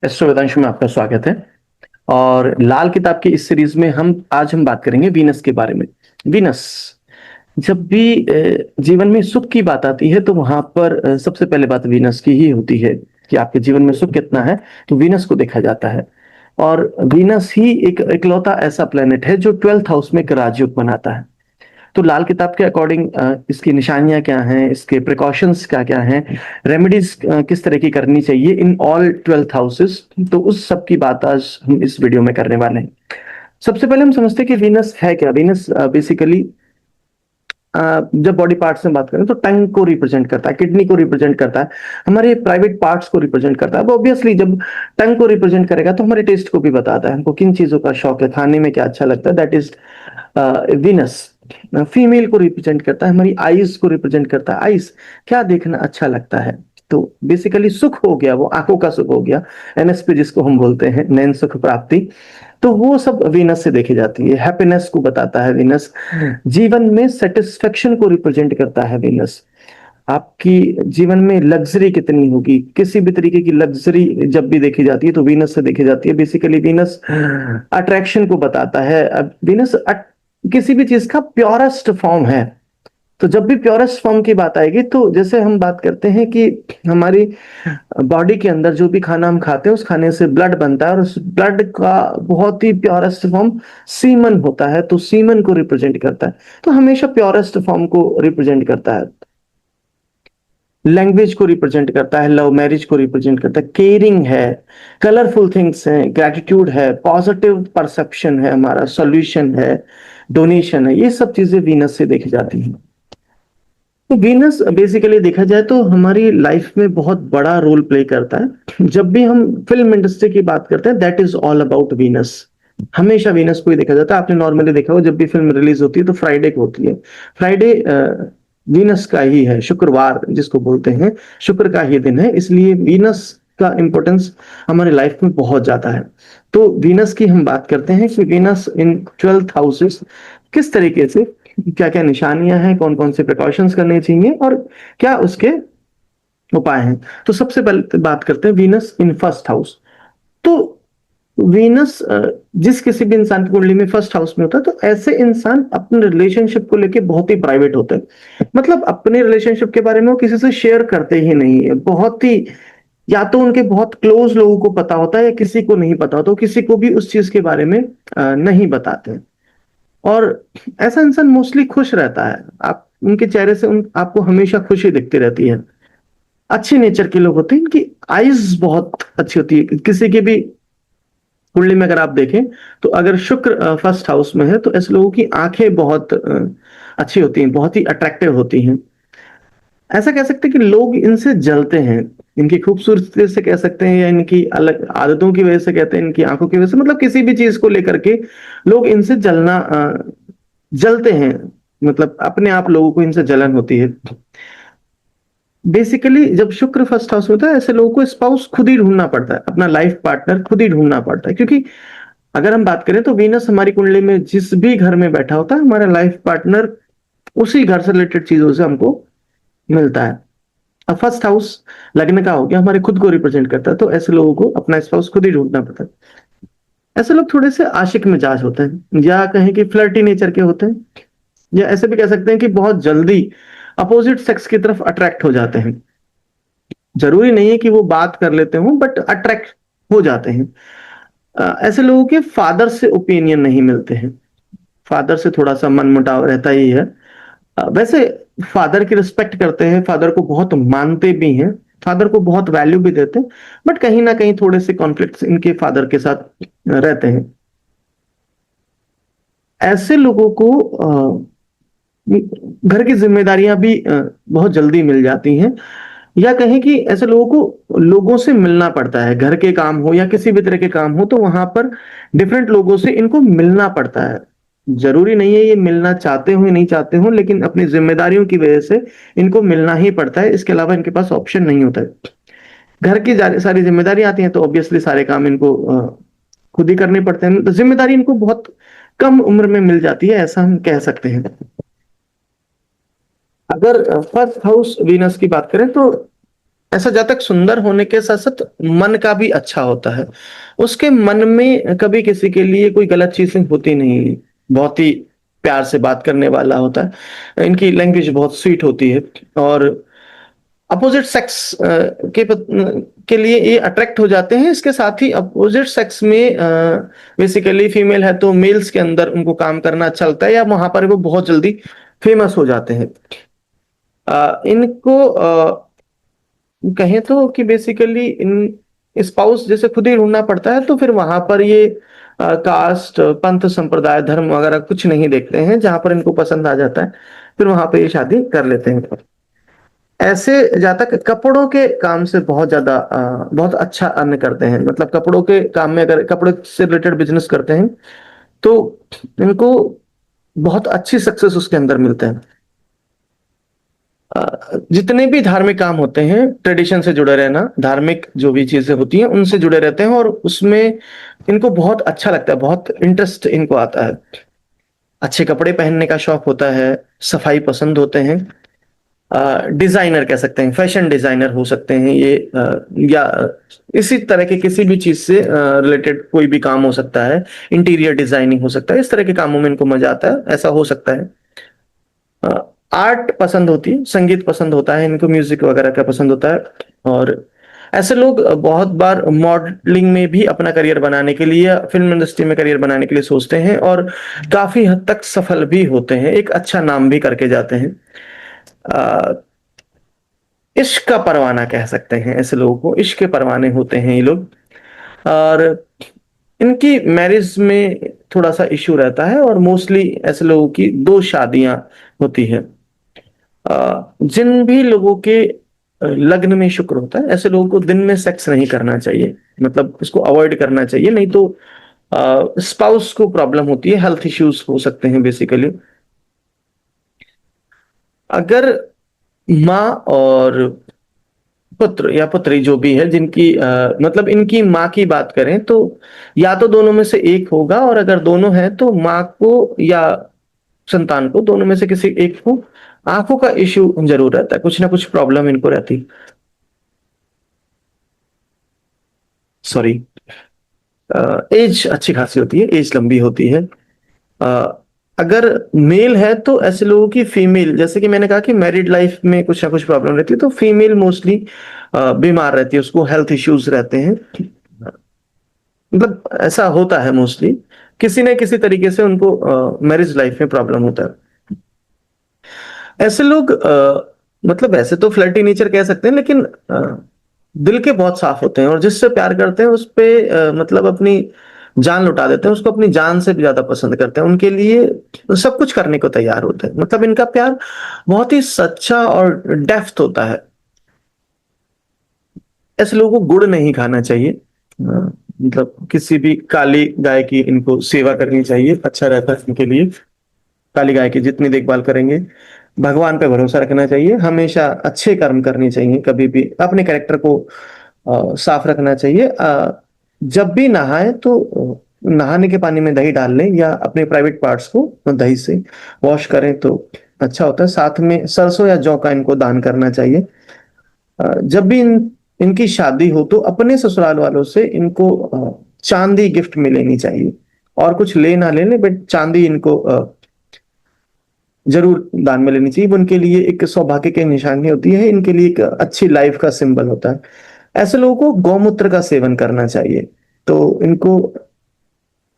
Astro Vedanshu में आपका स्वागत है। और लाल किताब की इस सीरीज में हम बात करेंगे वीनस के बारे में। वीनस, जब भी जीवन में सुख की बात आती है तो वहां पर सबसे पहले बात वीनस की ही होती है कि आपके जीवन में सुख कितना है, तो वीनस को देखा जाता है। और वीनस ही एक इकलौता ऐसा प्लेनेट है जो 12th हाउस में एक राजयोग बनाता है। तो लाल किताब के अकॉर्डिंग इसकी निशानियां क्या हैं, इसके प्रिकॉशंस क्या क्या हैं, रेमेडीज किस तरह की करनी चाहिए इन ऑल 12th हाउसेस, तो उस सब की बात आज हम इस वीडियो में करने वाले हैं। सबसे पहले हम समझते हैं कि वीनस है क्या। वीनस बेसिकली जब बॉडी पार्ट्स में बात करें तो टंग को रिप्रेजेंट करता है, किडनी को रिप्रेजेंट करता है, हमारे प्राइवेट पार्ट्स को रिप्रेजेंट करता है। अब ऑब्वियसली जब टंग को रिप्रेजेंट करेगा तो हमारे टेस्ट को भी बताता है, हमको किन चीजों का शौक है, खाने में क्या अच्छा लगता है, दैट इज वीनस। फीमेल को रिप्रेजेंट करता है, हमारी आईज को रिप्रेजेंट करता है, आईज क्या देखना अच्छा लगता है। तो बेसिकली सुख हो गया, वो आंखों का सुख हो गया, एनएसपी जिसको हम बोलते हैं, नैन सुख प्राप्ति। तो वो सब वीनस से देखी जाती है। हैप्पीनेस को बताता है वीनस, जीवन में सेटिस्फेक्शन को रिप्रेजेंट करता है वीनस। आपकी जीवन में लग्जरी कितनी होगी, किसी भी तरीके की लग्जरी जब भी देखी जाती है तो वीनस से देखी जाती है। बेसिकली वीनस अट्रैक्शन को बताता है। अब वीनस किसी भी चीज का प्योरेस्ट फॉर्म है। तो जब भी प्योरेस्ट फॉर्म की बात आएगी तो जैसे हम बात करते हैं कि हमारी बॉडी के अंदर जो भी खाना हम खाते हैं उस खाने से ब्लड बनता है, और उस ब्लड का बहुत ही प्योरेस्ट फॉर्म सीमन होता है, तो सीमन को रिप्रेजेंट करता है। तो हमेशा प्योरेस्ट फॉर्म को रिप्रेजेंट करता है। लैंग्वेज को रिप्रेजेंट करता है, लव मैरिज को रिप्रेजेंट करता है, केयरिंग है, कलरफुल थिंग्स हैं, ग्रेटिट्यूड है, पॉजिटिव परसेप्शन है, हमारा सॉल्यूशन है, डोनेशन है, ये सब चीजें वीनस से देखी जाती हैं। तो वीनस बेसिकली देखा जाए तो हमारी लाइफ में बहुत बड़ा रोल प्ले करता है। जब भी हम फिल्म इंडस्ट्री की बात करते हैं that is all about Venus. हमेशा वीनस को ही देखा जाता है। आपने नॉर्मली देखा हो जब भी फिल्म रिलीज होती है तो फ्राइडे को होती है। फ्राइडे वीनस का ही है, शुक्रवार जिसको बोलते हैं, शुक्र का ही दिन है, इसलिए वीनस का इंपॉर्टेंस हमारे लाइफ में बहुत ज्यादा है। तो वीनस की हम बात करते हैं कि वीनस इन 12th हाउसेस किस तरीके से, क्या क्या निशानियां हैं, कौन कौन से प्रिकॉशंस करने चाहिए और क्या उसके उपाय हैं। तो सबसे पहले बात करते हैं वीनस इन फर्स्ट हाउस। तो वीनस जिस किसी भी इंसान की कुंडली में फर्स्ट हाउस में होता है तो ऐसे इंसान अपने रिलेशनशिप को लेके बहुत ही प्राइवेट होते हैं। मतलब अपने रिलेशनशिप के बारे में वो किसी से शेयर करते ही नहीं है। बहुत ही, या तो उनके बहुत क्लोज लोगों को पता होता है या किसी को नहीं पता होता, तो किसी को भी उस चीज के बारे में नहीं बताते हैं। और ऐसा इंसान मोस्टली खुश रहता है। आप उनके चेहरे से आपको हमेशा खुशी दिखती रहती है। अच्छे नेचर के लोग होते हैं, इनकी आईज बहुत अच्छी होती है। किसी की भी कुंडली में अगर आप देखें तो अगर शुक्र फर्स्ट हाउस में है तो ऐसे लोगों की आंखें बहुत अच्छी होती हैं, बहुत ही अट्रैक्टिव होती हैं। ऐसा कह सकते हैं कि लोग इनसे जलते हैं, इनकी खूबसूरती से कह सकते हैं, या इनकी अलग आदतों की वजह से कहते हैं, इनकी आंखों की वजह से, मतलब किसी भी चीज को लेकर के लोग इनसे जलते हैं। मतलब अपने आप लोगों को इनसे जलन होती है। बेसिकली जब शुक्र फर्स्ट हाउस में होता है ऐसे लोगों को स्पाउस खुद ही ढूंढना पड़ता है, अपना लाइफ पार्टनर खुद ही ढूंढना पड़ता है। क्योंकि अगर हम बात करें तो वीनस हमारी कुंडली में जिस भी घर में बैठा होता है हमारा लाइफ पार्टनर उसी घर से रिलेटेड चीजों से हमको मिलता है। अब फर्स्ट हाउस लग्न का हो गया, हमारे खुद को रिप्रेजेंट करता है, तो ऐसे लोगों को अपना स्पाउस खुद ही ढूंढना पड़ता है। ऐसे लोग थोड़े से आशिक मिजाज होते हैं, या कहें कि फ्लर्टी नेचर के होते हैं, या ऐसे भी कह सकते हैं कि बहुत जल्दी अपोजिट सेक्स की तरफ अट्रैक्ट हो जाते हैं। जरूरी नहीं है कि वो बात कर लेते हो, बट अट्रैक्ट हो जाते हैं। ऐसे लोगों के फादर से ओपिनियन नहीं मिलते हैं, फादर से थोड़ा सा मन मुटाव रहता ही है। वैसे फादर की रिस्पेक्ट करते हैं, फादर को बहुत मानते भी हैं, फादर को बहुत वैल्यू भी देते हैं, बट कहीं ना कहीं थोड़े से कॉन्फ्लिक्ट्स इनके फादर के साथ रहते हैं। ऐसे लोगों को घर की जिम्मेदारियां भी बहुत जल्दी मिल जाती हैं, या कहें कि ऐसे लोगों को लोगों से मिलना पड़ता है, घर के काम हो या किसी भी तरह के काम हो तो वहां पर डिफरेंट लोगों से इनको मिलना पड़ता है। जरूरी नहीं है ये मिलना चाहते हो या नहीं चाहते हो, लेकिन अपनी जिम्मेदारियों की वजह से इनको मिलना ही पड़ता है, इसके अलावा इनके पास ऑप्शन नहीं होता है। घर की सारी जिम्मेदारी आती हैं तो ऑब्वियसली सारे काम इनको खुद ही करने पड़ते हैं, तो जिम्मेदारी इनको बहुत कम उम्र में मिल जाती है, ऐसा हम कह सकते हैं। अगर फर्स्ट हाउस वीनस की बात करें तो ऐसा जातक सुंदर होने के साथ साथ मन का भी अच्छा होता है। उसके मन में कभी किसी के लिए कोई गलत चीजें होती नहीं। बहुत ही प्यार से बात करने वाला होता है। इनकी लैंग्वेज बहुत स्वीट होती है। और अपोजिट सेक्स के लिए ये अट्रैक्ट हो जाते हैं। इसके साथ ही अपोजिट सेक्स में बेसिकली फीमेल है तो मेल्स के अंदर उनको काम करना अच्छा लगता है, या वहां पर वो बहुत जल्दी फेमस हो जाते हैं। इनको कहें तो कि बेसिकली इन स्पाउस जैसे खुद ही ढूंढना पड़ता है, तो फिर वहां पर ये कास्ट, पंथ, संप्रदाय, धर्म वगैरह कुछ नहीं देखते हैं। जहां पर इनको पसंद आ जाता है फिर वहां पे ये शादी कर लेते हैं। ऐसे जातक कपड़ों के काम से बहुत ज्यादा बहुत अच्छा अर्न करते हैं। मतलब कपड़ों के काम में अगर कपड़े से रिलेटेड बिजनेस करते हैं तो इनको बहुत अच्छी सक्सेस उसके अंदर मिलते हैं। जितने भी धार्मिक काम होते हैं, ट्रेडिशन से जुड़े रहना, धार्मिक जो भी चीजें होती हैं उनसे जुड़े रहते हैं, और उसमें इनको बहुत अच्छा लगता है, बहुत इंटरेस्ट इनको आता है। अच्छे कपड़े पहनने का शौक होता है, सफाई पसंद होते हैं। डिजाइनर कह सकते हैं, फैशन डिजाइनर हो सकते हैं ये, या इसी तरह के किसी भी चीज से रिलेटेड कोई भी काम हो सकता है। इंटीरियर डिजाइनिंग हो सकता है। इस तरह के कामों में इनको मजा आता है, ऐसा हो सकता है। आर्ट पसंद होती है, संगीत पसंद होता है इनको, म्यूजिक वगैरह का पसंद होता है। और ऐसे लोग बहुत बार मॉडलिंग में भी अपना करियर बनाने के लिए, फिल्म इंडस्ट्री में करियर बनाने के लिए सोचते हैं, और काफी हद तक सफल भी होते हैं, एक अच्छा नाम भी करके जाते हैं। अ, इश्क का परवाना कह सकते हैं ऐसे लोगों को, इश्क के परवाने होते हैं ये लोग। और इनकी मैरिज में थोड़ा सा इश्यू रहता है, और मोस्टली ऐसे लोगों की दो शादियां होती है। जिन भी लोगों के लग्न में शुक्र होता है, ऐसे लोगों को दिन में सेक्स नहीं करना चाहिए। मतलब इसको अवॉइड करना चाहिए, नहीं तो स्पाउस को प्रॉब्लम होती है, हेल्थ इश्यूज हो सकते हैं बेसिकली। अगर माँ और पुत्र या पुत्री जो भी है, जिनकी मतलब इनकी माँ की बात करें तो या तो दोनों में से एक होगा, और अगर दोनों हैं तो माँ को या संतान को, दोनों में से किसी एक को आंखों का इश्यू जरूर रहता है, कुछ ना कुछ प्रॉब्लम इनको रहती। सॉरी। एज अच्छी खासी होती है, एज लंबी होती है। अ, अगर मेल है तो ऐसे लोगों की फीमेल, जैसे कि मैंने कहा कि मैरिड लाइफ में कुछ ना कुछ प्रॉब्लम रहती है, तो फीमेल मोस्टली बीमार रहती है, उसको हेल्थ इश्यूज रहते हैं। मतलब ऐसा होता है मोस्टली, किसी न किसी तरीके से उनको मैरिज लाइफ में प्रॉब्लम होता है। ऐसे लोग मतलब ऐसे तो फ्लर्टी नेचर कह सकते हैं, लेकिन दिल के बहुत साफ होते हैं, और जिससे प्यार करते हैं उस पे मतलब अपनी जान लुटा देते हैं, उसको अपनी जान से भी ज्यादा पसंद करते हैं, उनके लिए सब कुछ करने को तैयार होते हैं। मतलब इनका प्यार बहुत ही सच्चा और डेप्थ होता है। ऐसे लोगों को गुड़ नहीं खाना चाहिए। मतलब किसी भी काली गाय की इनको सेवा करनी चाहिए, अच्छा रहता है इनके लिए। काली गाय की जितनी देखभाल करेंगे, भगवान पे भरोसा रखना चाहिए, हमेशा अच्छे कर्म करने चाहिए, कभी भी अपने कैरेक्टर को साफ रखना चाहिए। जब भी नहाए तो नहाने के पानी में दही डाल लें, या अपने प्राइवेट पार्ट्स को दही से वॉश करें तो अच्छा होता है। साथ में सरसों या जौ का इनको दान करना चाहिए। जब भी इनकी शादी हो तो अपने ससुराल वालों से इनको चांदी गिफ्ट में लेनी चाहिए। और कुछ ले ना ले बट चांदी इनको जरूर दान में लेनी चाहिए। वो उनके लिए एक सौभाग्य की निशानी होती है, इनके लिए एक अच्छी लाइफ का सिंबल होता है। ऐसे लोगों को गौमूत्र का सेवन करना चाहिए, तो इनको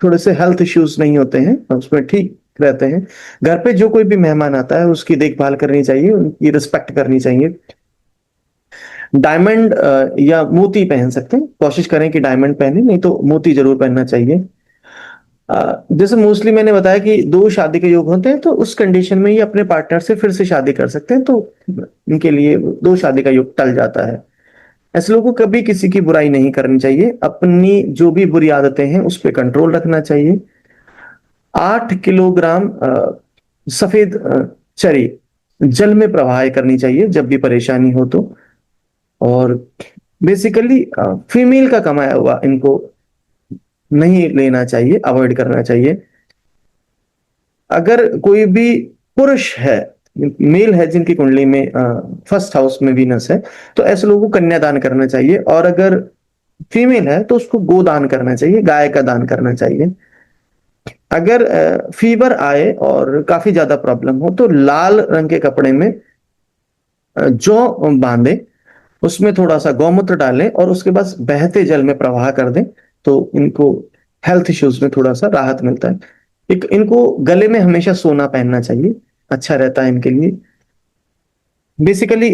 थोड़े से हेल्थ इश्यूज नहीं होते हैं, उसमें ठीक रहते हैं। घर पे जो कोई भी मेहमान आता है उसकी देखभाल करनी चाहिए, उनकी रिस्पेक्ट करनी चाहिए। डायमंड या मोती पहन सकते हैं, कोशिश करें कि डायमंड पहने, नहीं तो मोती जरूर पहनना चाहिए। जैसे मोस्टली मैंने बताया कि दो शादी के योग होते हैं, तो उस कंडीशन में ये अपने पार्टनर से फिर से शादी कर सकते हैं, तो इनके लिए दो शादी का योग टल जाता है। ऐसे लोगों को कभी किसी की बुराई नहीं करनी चाहिए, अपनी जो भी बुरी आदतें हैं उस पर कंट्रोल रखना चाहिए। 8 किलोग्राम सफेद चरी जल में प्रवाह करनी चाहिए जब भी परेशानी हो तो। और बेसिकली फीमेल का कमाया हुआ इनको नहीं लेना चाहिए, अवॉइड करना चाहिए। अगर कोई भी पुरुष है मेल है जिनकी कुंडली में फर्स्ट हाउस में वीनस है, तो ऐसे लोगों को कन्यादान करना चाहिए। और अगर फीमेल है तो उसको गोदान करना चाहिए, गाय का दान करना चाहिए। अगर फीवर आए और काफी ज्यादा प्रॉब्लम हो तो लाल रंग के कपड़े में जौ बांधे, उसमें थोड़ा सा गौमूत्र डालें और उसके बाद बहते जल में प्रवाह कर दें, तो इनको हेल्थ इश्यूज में थोड़ा सा राहत मिलता है। एक इनको गले में हमेशा सोना पहनना चाहिए, अच्छा रहता है इनके लिए। बेसिकली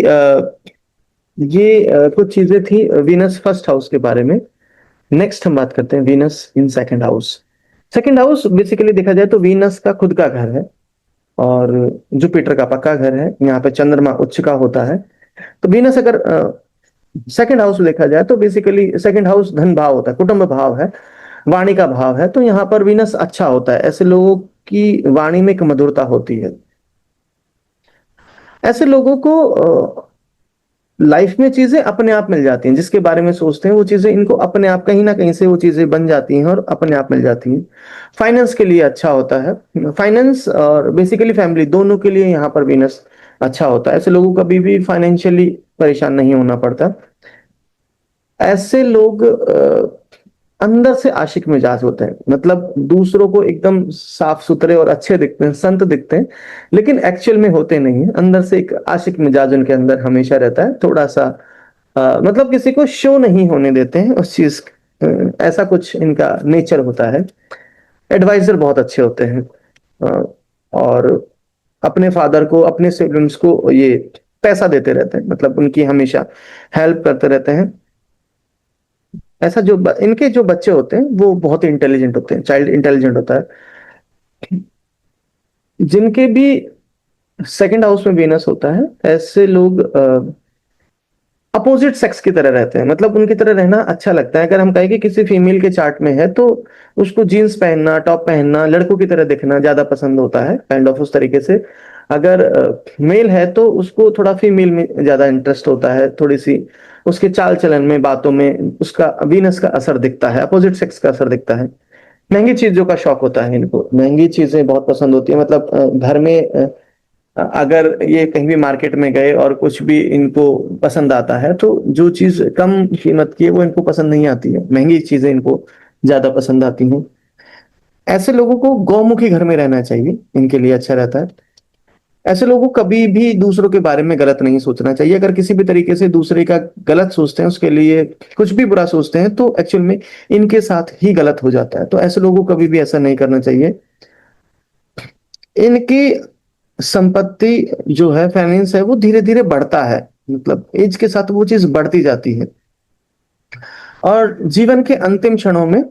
ये कुछ चीजें थी वीनस फर्स्ट हाउस के बारे में। नेक्स्ट हम बात करते हैं Venus in second house. Second house basically देखा जाए तो वीनस का खुद का घर है और जुपिटर का पक्का घर है। यहाँ पे चंद्रमा उच्च का होता है। तो वीनस अगर सेकंड हाउस देखा जाए तो बेसिकली सेकंड हाउस धन भाव होता है, कुटुंब भाव है, वाणी का भाव है। तो यहाँ पर वीनस अच्छा होता है, ऐसे लोगों की वाणी में एक मधुरता होती है। ऐसे लोगों को लाइफ में चीजें अपने आप मिल जाती हैं, जिसके बारे में सोचते हैं वो चीजें इनको अपने आप कहीं ना कहीं से वो चीजें बन जाती हैं और अपने आप मिल जाती हैं। फाइनेंस के लिए अच्छा होता है, फाइनेंस और बेसिकली फैमिली दोनों के लिए यहाँ पर वीनस अच्छा होता है। ऐसे लोगों को कभी भी फाइनेंशियली परेशान नहीं होना पड़ता। ऐसे लोग अंदर से आशिक मिजाज होते हैं, मतलब दूसरों को एकदम साफ सुथरे और अच्छे दिखते हैं, संत दिखते हैं, लेकिन एक्चुअल में होते नहीं है। अंदर से एक आशिक मिजाज उनके अंदर हमेशा रहता है, थोड़ा सा मतलब किसी को शो नहीं होने देते हैं उस चीज ऐसा कुछ इनका नेचर होता है। एडवाइजर बहुत अच्छे होते हैं और अपने फादर को, अपने सिबलिंग्स को ये पैसा देते रहते हैं, मतलब उनकी हमेशा हेल्प करते रहते हैं। ऐसा इनके जो बच्चे होते हैं वो बहुत ही इंटेलिजेंट होते हैं, चाइल्ड इंटेलिजेंट होता है। जिनके भी सेकंड हाउस में वीनस होता है, ऐसे लोग अपोजिट सेक्स की तरह रहते हैं, मतलब उनकी तरह रहना अच्छा लगता है। अगर हम कहें कि किसी फीमेल के चार्ट में है तो उसको जीन्स पहनना, टॉप पहनना, लड़कों की तरह दिखना ज्यादा पसंद होता है, काइंड ऑफ उस तरीके से। अगर मेल है तो उसको थोड़ा फीमेल में ज्यादा इंटरेस्ट होता है, थोड़ी सी उसके चाल चलन में, बातों में उसका वीनस का असर दिखता है, अपोजिट सेक्स का असर दिखता है। महंगी चीजों का शौक होता है इनको, महंगी चीजें बहुत पसंद होती है। मतलब घर में अगर ये कहीं भी मार्केट में गए और कुछ भी इनको पसंद आता है तो जो चीज कम कीमत की है वो इनको पसंद नहीं आती है, महंगी चीजें इनको ज्यादा पसंद आती हैं। ऐसे लोगों को गौमुखी घर में रहना चाहिए, इनके लिए अच्छा रहता है। ऐसे लोगों को कभी भी दूसरों के बारे में गलत नहीं सोचना चाहिए। अगर किसी भी तरीके से दूसरे का गलत सोचते हैं, उसके लिए कुछ भी बुरा सोचते हैं, तो एक्चुअल में इनके साथ ही गलत हो जाता है। तो ऐसे लोगों को कभी भी ऐसा नहीं करना चाहिए। इनकी संपत्ति जो है, फाइनेंस है, वो धीरे धीरे बढ़ता है, मतलब एज के साथ वो चीज बढ़ती जाती है। और जीवन के अंतिम क्षणों में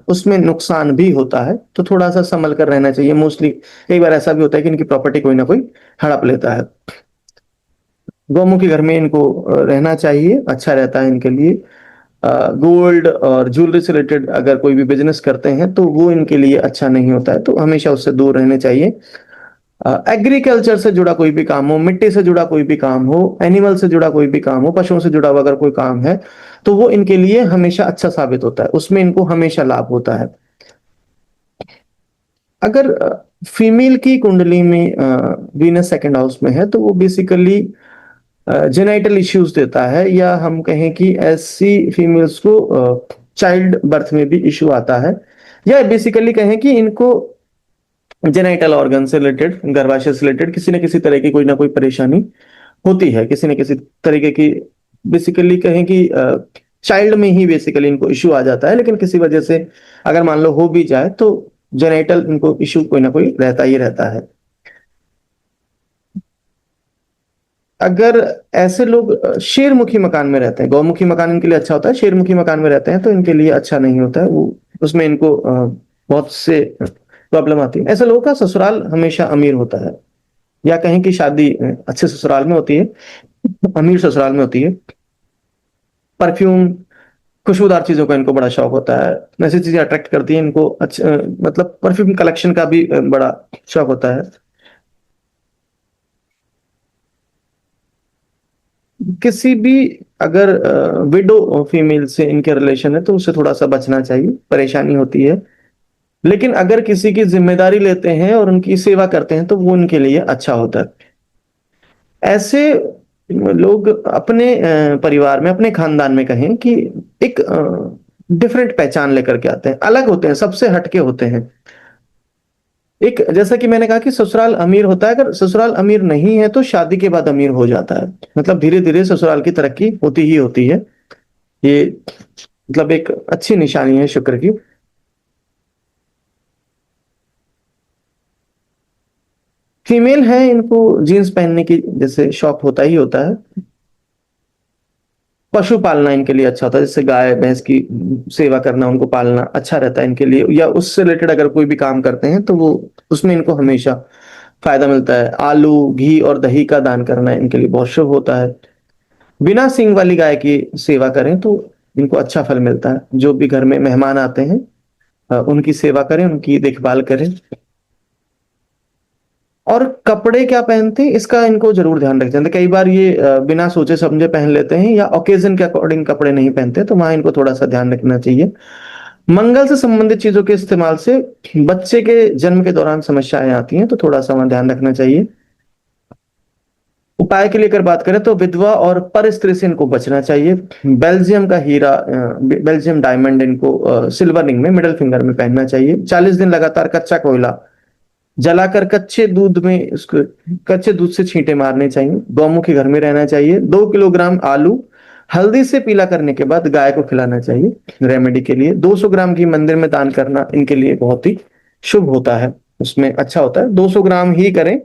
उसमें नुकसान भी होता है, तो थोड़ा सा संभल कर रहना चाहिए। मोस्टली कई बार ऐसा भी होता है कि इनकी प्रॉपर्टी कोई ना कोई हड़प लेता है। गौमुखी घर में इनको रहना चाहिए, अच्छा रहता है इनके लिए। गोल्ड और ज्वेलरी से रिलेटेड अगर कोई भी बिजनेस करते हैं तो वो इनके लिए अच्छा नहीं होता है, तो हमेशा उससे दूर रहने चाहिए। एग्रीकल्चर से जुड़ा कोई भी काम हो, मिट्टी से जुड़ा कोई भी काम हो, एनिमल से जुड़ा कोई भी काम हो, पशुओं से जुड़ा हुआ अगर कोई काम है तो वो इनके लिए हमेशा अच्छा साबित होता है, उसमें इनको हमेशा लाभ होता है। अगर फीमेल की कुंडली में वीनस सेकंड हाउस में है तो वो बेसिकली जेनाइटल इश्यूज देता है, या हम कहें कि ऐसी फीमेल्स को चाइल्ड बर्थ में भी इश्यू आता है, या बेसिकली कहें कि इनको जेनाइटल ऑर्गन से रिलेटेड, गर्भाशय से रिलेटेड किसी न किसी तरह की कोई ना कोई परेशानी होती है, किसी न किसी तरीके की। बेसिकली कहें कि चाइल्ड में ही बेसिकली इनको इश्यू आ जाता है, लेकिन किसी वजह से अगर मान लो हो भी जाए तो जेनाइटल इनको इश्यू कोई ना कोई रहता ही रहता है। अगर ऐसे लोग शेरमुखी मकान में रहते हैं, गौमुखी मकान इनके लिए अच्छा होता है, शेरमुखी मकान में रहते हैं तो इनके लिए अच्छा नहीं होता है, वो उसमें इनको बहुत से प्रॉब्लम आती है। ऐसे लोगों का ससुराल हमेशा अमीर होता है, या कहें कि शादी अच्छे ससुराल में होती है, अमीर ससुराल में होती है। परफ्यूम, खुशबूदार चीजों का इनको बड़ा शौक होता है, ऐसी चीजें अट्रैक्ट करती हैं इनको। अच्छा मतलब परफ्यूम कलेक्शन का भी बड़ा शौक होता है। किसी भी अगर विडो फीमेल से इनके रिलेशन है तो उससे थोड़ा सा बचना चाहिए, परेशानी होती है। लेकिन अगर किसी की जिम्मेदारी लेते हैं और उनकी सेवा करते हैं तो वो उनके लिए अच्छा होता है। ऐसे लोग अपने परिवार में, अपने खानदान में कहें कि एक डिफरेंट पहचान लेकर के आते हैं, अलग होते हैं, सबसे हटके होते हैं। एक जैसा कि मैंने कहा कि ससुराल अमीर होता है, अगर ससुराल अमीर नहीं है तो शादी के बाद अमीर हो जाता है। मतलब धीरे धीरे ससुराल की तरक्की होती ही होती है। ये मतलब एक अच्छी निशानी है शुक्र की। फीमेल है, इनको जीन्स पहनने की जैसे शौक होता ही होता है। पशु पालना इनके लिए अच्छा होता है, जैसे गाय भैंस की सेवा करना, उनको पालना अच्छा रहता है इनके लिए, या उससे रिलेटेड अगर कोई भी काम करते हैं तो वो उसमें इनको हमेशा फायदा मिलता है। आलू घी और दही का दान करना इनके लिए बहुत शुभ होता है। बिना सींग वाली गाय की सेवा करें तो इनको अच्छा फल मिलता है। जो भी घर में मेहमान आते हैं उनकी सेवा करें, उनकी देखभाल करें। और कपड़े क्या पहनते हैं इसका इनको जरूर ध्यान रखना चाहिए। कई बार ये बिना सोचे समझे पहन लेते हैं या ओकेजन के अकॉर्डिंग कपड़े नहीं पहनते, तो वहां इनको थोड़ा सा ध्यान रखना चाहिए। मंगल से संबंधित चीजों के इस्तेमाल से बच्चे के जन्म के दौरान समस्याएं आती हैं, तो थोड़ा सा वहां ध्यान रखना चाहिए। उपाय के लिए अगर बात करें तो विधवा और पर स्त्री से इनको बचना चाहिए। बेल्जियम का हीरा, बेल्जियम डायमंड इनको सिल्वर रिंग में मिडिल फिंगर में पहनना चाहिए। 40 दिन लगातार कच्चा कोयला जलाकर कच्चे दूध से छींटे मारने चाहिए। गौमुखी घर में रहना चाहिए। 2 किलोग्राम आलू हल्दी से पीला करने के बाद गाय को खिलाना चाहिए रेमेडी के लिए। 200 ग्राम घी मंदिर में दान करना इनके लिए बहुत ही शुभ होता है, उसमें अच्छा होता है। 200 ग्राम ही करें।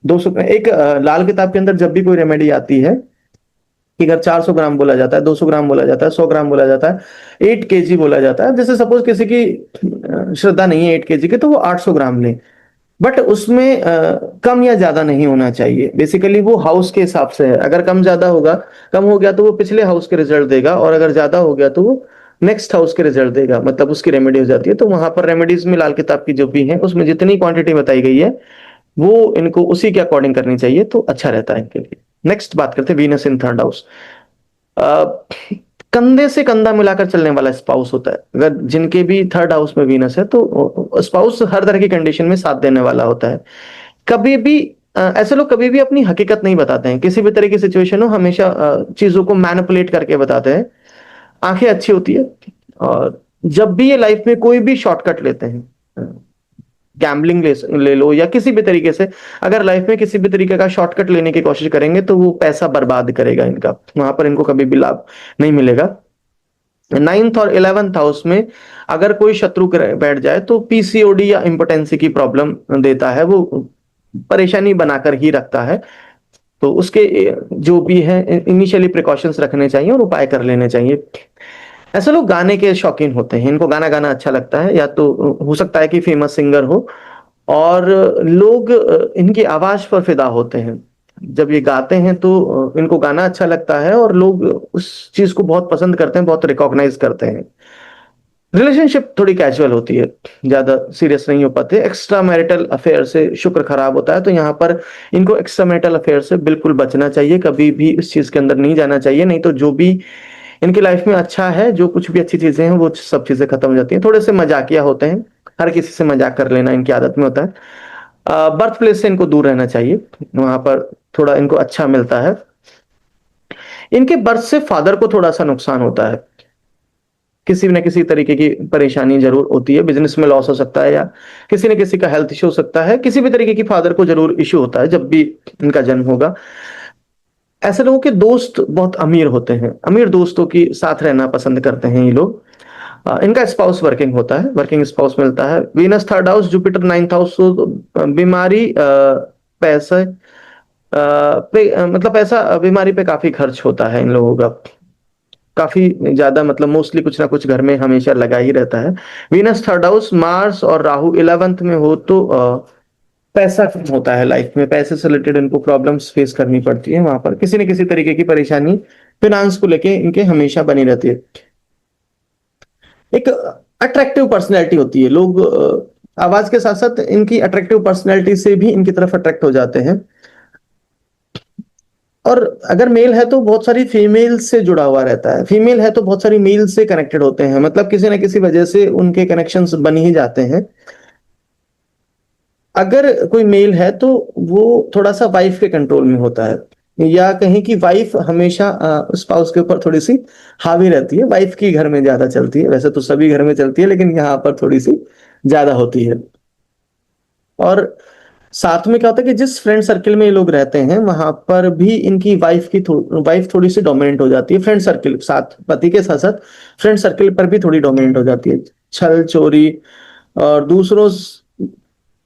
200 एक लाल किताब के अंदर जब भी कोई रेमेडी आती है कि अगर 400 ग्राम बोला जाता है, 200 ग्राम बोला जाता है, 100 ग्राम बोला जाता है, 8 kg बोला जाता है, जैसे सपोज किसी की श्रद्धा नहीं है 8 kg की, तो वो 800 ग्राम ले। बट उसमें कम या ज्यादा नहीं होना चाहिए। बेसिकली वो हाउस के हिसाब से है, अगर कम ज्यादा होगा, कम हो गया तो वो पिछले हाउस के रिजल्ट देगा, और अगर ज्यादा हो गया तो वो नेक्स्ट हाउस के रिजल्ट देगा, मतलब उसकी रेमेडी हो जाती है। तो वहां पर रेमेडीज में लाल किताब की जो भी है उसमें जितनी क्वांटिटी बताई गई है वो इनको उसी के अकॉर्डिंग करनी चाहिए, तो अच्छा रहता है इनके लिए। नेक्स्ट बात करते हैं वीनस इन थर्ड हाउस। कंधे से कंधा मिलाकर चलने वाला स्पाउस होता है। अगर जिनके भी थर्ड हाउस में वीनस है तो स्पाउस हर तरह की कंडीशन में साथ देने वाला होता है। कभी भी ऐसे लोग कभी भी अपनी हकीकत नहीं बताते हैं, किसी भी तरह की सिचुएशन हो हमेशा चीजों को मैनिपुलेट करके बताते हैं। आंखें अच्छी होती है, और जब भी ये लाइफ में कोई भी शॉर्टकट लेते हैं, गैम्बलिंग ले लो या किसी भी तरीके से, अगर लाइफ में किसी भी तरीके का शॉर्टकट लेने की कोशिश करेंगे तो वो पैसा बर्बाद करेगा इनका, वहां पर इनको कभी भी लाभ नहीं मिलेगा। 9th और 11th हाउस में अगर कोई शत्रु बैठ जाए तो पीसीओडी या इम्पोटेंसी की प्रॉब्लम देता है, वो परेशानी बनाकर ही रखता है। तो उसके जो भी है इनिशियली प्रिकॉशंस रखने चाहिए और उपाय कर लेने चाहिए। ऐसे लोग गाने के शौकीन होते हैं, इनको गाना गाना अच्छा लगता है, या तो हो सकता है कि फेमस सिंगर हो, और लोग इनकी आवाज पर फिदा होते हैं। जब ये गाते हैं तो इनको गाना अच्छा लगता है, और लोग उस चीज को बहुत पसंद करते हैं, बहुत रिकॉग्नाइज करते हैं। रिलेशनशिप थोड़ी कैजुअल होती है, ज्यादा सीरियस नहीं हो पाते। एक्स्ट्रा मैरिटल अफेयर से शुक्र खराब होता है, तो यहाँ पर इनको एक्स्ट्रा मैरिटल अफेयर से बिल्कुल बचना चाहिए, कभी भी इस चीज के अंदर नहीं जाना चाहिए। नहीं तो जो भी इनकी लाइफ में अच्छा है, जो कुछ भी अच्छी चीजें हैं, वो सब चीजें खत्म हो जाती हैं। थोड़े से मजाकिया होते हैं, हर किसी से मजाक कर लेना इनकी आदत में होता है। बर्थ प्लेस से इनको दूर रहना चाहिए, वहां पर थोड़ा इनको अच्छा मिलता है। इनके बर्थ से फादर को थोड़ा सा नुकसान होता है, किसी न किसी तरीके की परेशानी जरूर होती है, बिजनेस में लॉस हो सकता है, या किसी न किसी का हेल्थ इश्यू हो सकता है। किसी भी तरीके की फादर को जरूर इश्यू होता है जब भी इनका जन्म होगा। ऐसे लोगों के दोस्त बहुत अमीर होते हैं, अमीर दोस्तों की साथ रहना पसंद करते हैं ये लोग। इनका स्पाउस वर्किंग होता है, वर्किंग स्पाउस मिलता है। Venus third house, Jupiter 9th house, तो बीमारी, पैसे पे मतलब पैसा बीमारी पे काफी खर्च होता है इन लोगों का, काफी ज्यादा, मतलब मोस्टली कुछ ना कुछ घर में हमेशा लगा ही रहता है। वीनस थर्ड हाउस, मार्स और राहु 11th में हो तो पैसा कम होता है, लाइफ में पैसे से रिलेटेड इनको प्रॉब्लम्स फेस करनी पड़ती है, वहां पर किसी न किसी तरीके की परेशानी फिनांस को लेके इनके हमेशा बनी रहती है। एक अट्रैक्टिव पर्सनैलिटी होती है, लोग आवाज के साथ साथ इनकी अट्रैक्टिव पर्सनैलिटी से भी इनकी तरफ अट्रैक्ट हो जाते हैं। और अगर मेल है तो बहुत सारी फीमेल से जुड़ा हुआ रहता है, फीमेल है तो बहुत सारी मेल से कनेक्टेड होते हैं, मतलब किसी ना किसी वजह से उनके कनेक्शंस बन ही जाते हैं। अगर कोई मेल है तो वो थोड़ा सा वाइफ के कंट्रोल में होता है, या कहें कि वाइफ हमेशा स्पाउस के ऊपर थोड़ी सी हावी रहती है, वाइफ की घर में ज्यादा चलती है, वैसे तो सभी घर में चलती है लेकिन यहाँ पर थोड़ी सी ज्यादा होती है। और साथ में क्या होता है कि जिस फ्रेंड सर्किल में ये लोग रहते हैं वहां पर भी इनकी वाइफ थोड़ी सी डोमिनेंट हो जाती है, फ्रेंड सर्किल साथ, पति के साथ साथ फ्रेंड सर्किल पर भी थोड़ी डोमिनेंट हो जाती है। छल चोरी और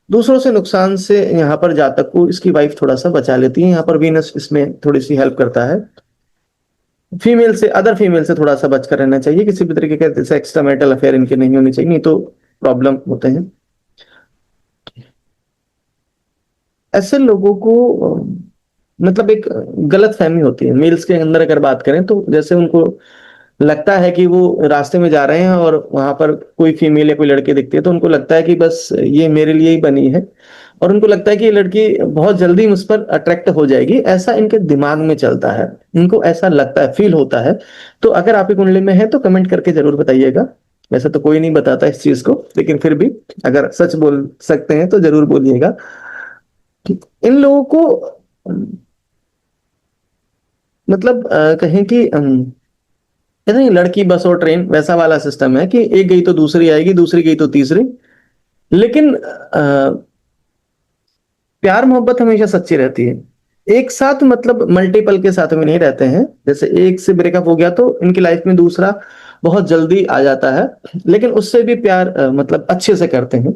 दूसरों से नुकसान से यहाँ पर जातक को इसकी वाइफ थोड़ा सा बचा लेती है। यहाँ पर वीनस इसमें थोड़ी सी हेल्प करता है। अदर फीमेल से थोड़ा सा बचकर रहना चाहिए, किसी भी तरीके का जैसे एक्स्ट्रा मैरिटल अफेयर इनके नहीं होने चाहिए, नहीं तो प्रॉब्लम होते हैं। ऐसे लोगों को मतलब एक गलत फहमी होती है मेल्स के अंदर, अगर बात करें तो जैसे उनको लगता है कि वो रास्ते में जा रहे हैं और वहां पर कोई फीमेल या कोई लड़के दिखते हैं तो उनको लगता है कि बस ये मेरे लिए ही बनी है, और उनको लगता है कि ये लड़की बहुत जल्दी मुझ पर अट्रैक्ट हो जाएगी, ऐसा इनके दिमाग में चलता है, इनको ऐसा लगता है, फील होता है। तो अगर आपकी कुंडली में है तो कमेंट करके जरूर बताइएगा। वैसे तो कोई नहीं बताता इस चीज को, लेकिन फिर भी अगर सच बोल सकते हैं तो जरूर बोलिएगा। इन लोगों को मतलब कहें कि कहते हैं लड़की बस और ट्रेन वैसा वाला सिस्टम है कि एक गई तो दूसरी आएगी, दूसरी गई तो तीसरी। लेकिन प्यार मोहब्बत हमेशा सच्ची रहती है। एक साथ मतलब मल्टीपल के साथ में नहीं रहते हैं, जैसे एक से ब्रेकअप हो गया तो इनकी लाइफ में दूसरा बहुत जल्दी आ जाता है, लेकिन उससे भी प्यार मतलब अच्छे से करते हैं,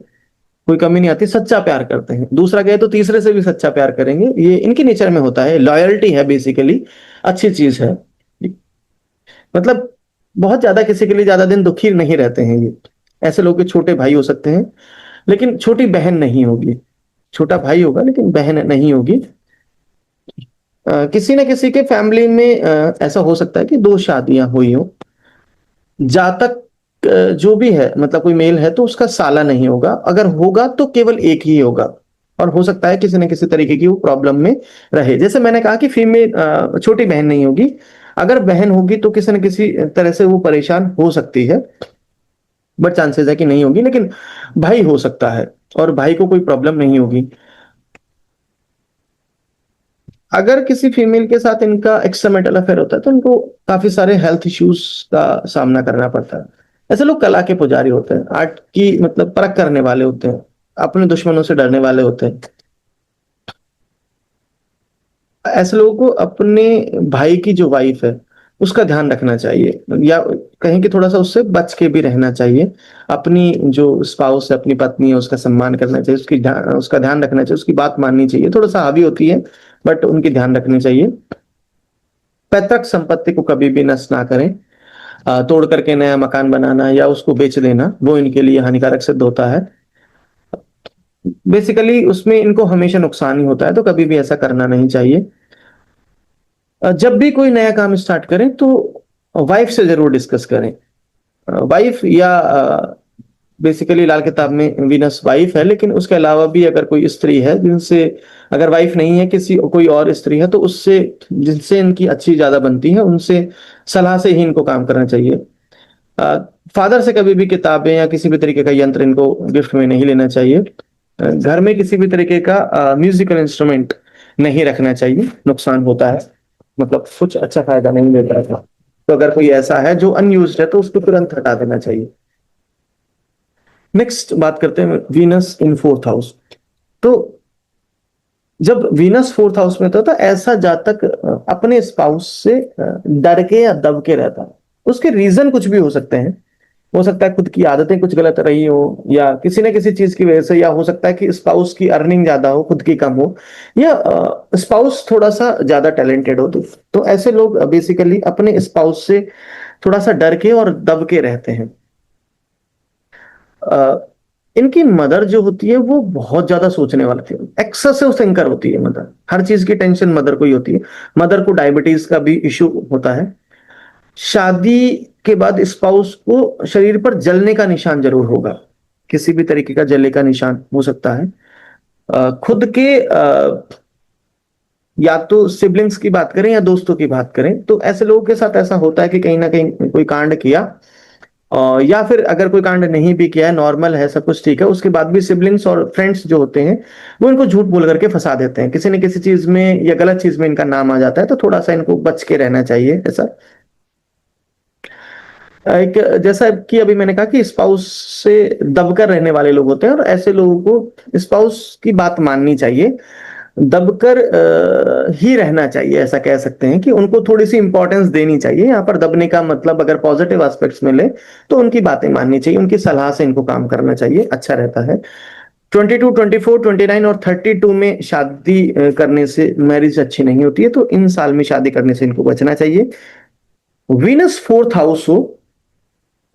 कोई कमी नहीं आती, सच्चा प्यार करते हैं। दूसरा गए तो तीसरे से भी सच्चा प्यार करेंगे, ये इनके नेचर में होता है, लॉयल्टी है बेसिकली, अच्छी चीज है। मतलब बहुत ज्यादा किसी के लिए ज्यादा दिन दुखी नहीं रहते हैं ये। ऐसे लोग के छोटे भाई हो सकते हैं लेकिन छोटी बहन नहीं होगी, छोटा भाई होगा लेकिन बहन नहीं होगी। किसी न किसी के फैमिली में ऐसा हो सकता है कि दो शादियां हुई हो। जातक जो भी है मतलब कोई मेल है तो उसका साला नहीं होगा, अगर होगा तो केवल एक ही होगा, और हो सकता है किसी न किसी तरीके की वो प्रॉब्लम में रहे। जैसे मैंने कहा कि फीमेल छोटी बहन नहीं होगी, अगर बहन होगी तो किसी न किसी तरह से वो परेशान हो सकती है, बट चांसेस है कि नहीं होगी। लेकिन भाई हो सकता है और भाई को कोई प्रॉब्लम नहीं होगी। अगर किसी फीमेल के साथ इनका एक्स्ट्रामैरिटल अफेयर होता है तो इनको काफी सारे हेल्थ इश्यूज का सामना करना पड़ता है। ऐसे लोग कला के पुजारी होते हैं, आर्ट की मतलब परख करने वाले होते हैं, अपने दुश्मनों से डरने वाले होते हैं। ऐसे लोगों को अपने भाई की जो वाइफ है उसका ध्यान रखना चाहिए, या कहीं कि थोड़ा सा उससे बच के भी रहना चाहिए। अपनी जो स्पाउस है, अपनी पत्नी है, उसका सम्मान करना चाहिए, उसका ध्यान रखना चाहिए, उसकी बात माननी चाहिए। थोड़ा सा हावी होती है बट उनकी ध्यान रखनी चाहिए। पैतृक संपत्ति को कभी भी नष्ट ना करें। तोड़ करके नया मकान बनाना या उसको बेच देना वो इनके लिए हानिकारक सिद्ध होता है। बेसिकली उसमें इनको हमेशा नुकसान ही होता है, तो कभी भी ऐसा करना नहीं चाहिए। जब भी कोई नया काम स्टार्ट करें तो वाइफ से जरूर डिस्कस करें। वाइफ या बेसिकली लाल किताब में वीनस वाइफ है, लेकिन उसके अलावा भी अगर कोई स्त्री है जिनसे, अगर वाइफ नहीं है किसी कोई और स्त्री है तो उससे, जिनसे इनकी अच्छी ज्यादा बनती है, उनसे सलाह से ही इनको काम करना चाहिए। फादर से कभी भी किताबें या किसी भी तरीके का यंत्र इनको गिफ्ट में नहीं लेना चाहिए। घर में किसी भी तरीके का म्यूजिकल इंस्ट्रूमेंट नहीं रखना चाहिए, नुकसान होता है, मतलब कुछ अच्छा फायदा नहीं देता है। तो अगर कोई ऐसा है जो अनयूज्ड है तो उसको तुरंत हटा देना चाहिए। नेक्स्ट बात करते हैं वीनस इन फोर्थ हाउस। तो जब वीनस फोर्थ हाउस में था ऐसा जातक अपने स्पाउस से डर के या दब के रहता है। उसके रीजन कुछ भी हो सकते हैं, हो सकता है खुद की आदतें कुछ गलत रही हो, या किसी न किसी चीज की वजह से, या हो सकता है कि स्पाउस की अर्निंग ज्यादा हो, खुद की कम हो, या स्पाउस थोड़ा सा ज्यादा टैलेंटेड हो। तो ऐसे लोग बेसिकली अपने स्पाउस से थोड़ा सा डर के और दब के रहते हैं। इनकी मदर जो होती है वो बहुत ज्यादा सोचने वाली थी, एक्सेसिव थिंकर होती है मदर, हर चीज की टेंशन मदर को ही होती है। मदर को डायबिटीज का भी इश्यू होता है। शादी के बाद स्पाउस को शरीर पर जलने का निशान जरूर होगा, किसी भी तरीके का जलने का निशान हो सकता है। खुद के या तो सिबलिंग्स की बात करें या दोस्तों की बात करें तो ऐसे लोगों के साथ ऐसा होता है कि कहीं ना कहीं कोई कांड किया या फिर अगर कोई कांड नहीं भी किया है, नॉर्मल है, सब कुछ ठीक है, उसके बाद भी सिबलिंग्स और फ्रेंड्स जो होते हैं वो इनको झूठ बोल करके फंसा देते हैं, किसी न किसी चीज में या गलत चीज में इनका नाम आ जाता है, तो थोड़ा सा इनको बच के रहना चाहिए ऐसा। एक जैसा कि अभी मैंने कहा कि स्पाउस से दबकर रहने वाले लोग होते हैं, और ऐसे लोगों को स्पाउस की बात माननी चाहिए, दबकर ही रहना चाहिए, ऐसा कह सकते हैं कि उनको थोड़ी सी इंपॉर्टेंस देनी चाहिए। यहाँ पर दबने का मतलब अगर पॉजिटिव एस्पेक्ट्स में ले तो उनकी बातें माननी चाहिए, उनकी सलाह से इनको काम करना चाहिए, अच्छा रहता है। 22, 24, 29 और 32 में शादी करने से मैरिज अच्छी नहीं होती है, तो इन साल में शादी करने से इनको बचना चाहिए। वीनस फोर्थ हाउस हो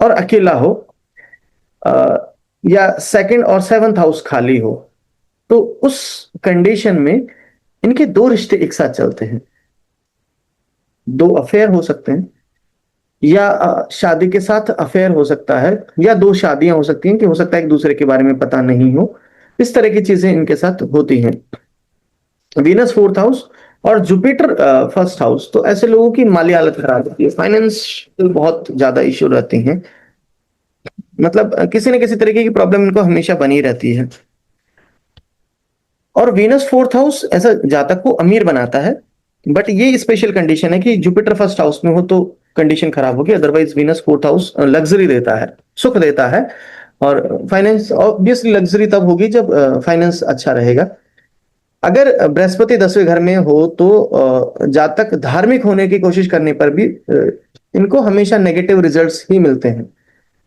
और अकेला हो, या सेकंड और सेवंथ हाउस खाली हो, तो उस कंडीशन में इनके दो रिश्ते एक साथ चलते हैं, दो अफेयर हो सकते हैं, या शादी के साथ अफेयर हो सकता है, या दो शादियां हो सकती हैं कि हो सकता है एक दूसरे के बारे में पता नहीं हो, इस तरह की चीजें इनके साथ होती हैं। वीनस फोर्थ हाउस और जुपिटर फर्स्ट हाउस, तो ऐसे लोगों की माली हालत खराब होती है, फाइनेंस बहुत ज्यादा इश्यू रहती हैं, मतलब किसी न किसी तरीके की प्रॉब्लम इनको हमेशा बनी रहती है। और वीनस फोर्थ हाउस ऐसा जातक को अमीर बनाता है, बट ये स्पेशल कंडीशन है कि जुपिटर फर्स्ट हाउस में हो तो कंडीशन खराब होगी, otherwise Venus fourth house luxury देता है, सुख देता है। और फाइनेंस ऑब्वियसली लग्जरी तब होगी जब फाइनेंस अच्छा रहेगा। अगर बृहस्पति 10वें घर में हो तो जातक धार्मिक होने की कोशिश करने पर भी इनको हमेशा नेगेटिव रिजल्ट्स ही मिलते हैं,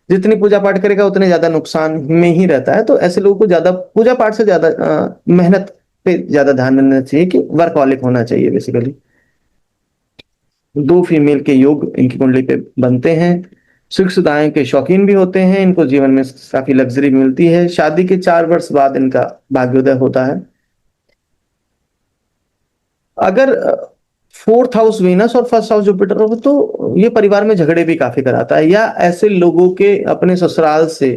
जितनी पूजा पाठ करेगा उतने ज्यादा नुकसान में ही रहता है। तो ऐसे लोगों को ज्यादा पूजा पाठ से ज्यादा मेहनत पे ज्यादा ध्यान देना चाहिए, कि वर्कहॉलिक होना चाहिए बेसिकली। दो फीमेल के योग इनकी कुंडली पे बनते हैं, सुख सुविधाएं के शौकीन भी होते हैं, इनको जीवन में काफी लग्जरी मिलती है, शादी के 4 वर्ष बाद इनका भाग्योदय होता है। अगर फोर्थ हाउस वीनस और फर्स्ट हाउस जुपिटर हो तो ये परिवार में झगड़े भी काफी कराता है, या ऐसे लोगों के अपने ससुराल से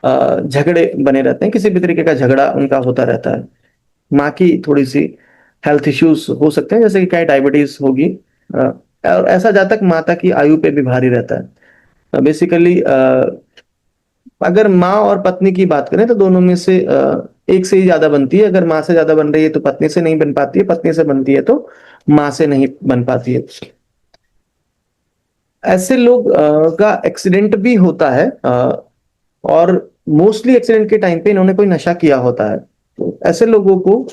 झगड़े बने रहते हैं, किसी भी तरीके का झगड़ा उनका होता रहता है। माँ की थोड़ी सी हेल्थ इश्यूज हो सकते हैं, जैसे कि कहीं डायबिटीज होगी, और ऐसा जातक माता की आयु पे भी भारी रहता है। बेसिकली अगर माँ और पत्नी की बात करें तो दोनों में से एक से ही ज्यादा बनती है, अगर माँ से ज्यादा बन रही है तो पत्नी से नहीं बन पाती है, पत्नी से बनती है तो माँ से नहीं बन पाती है। ऐसे लोग का एक्सीडेंट भी होता है, और मोस्टली एक्सीडेंट के टाइम पे इन्होंने कोई नशा किया होता है, तो ऐसे लोगों को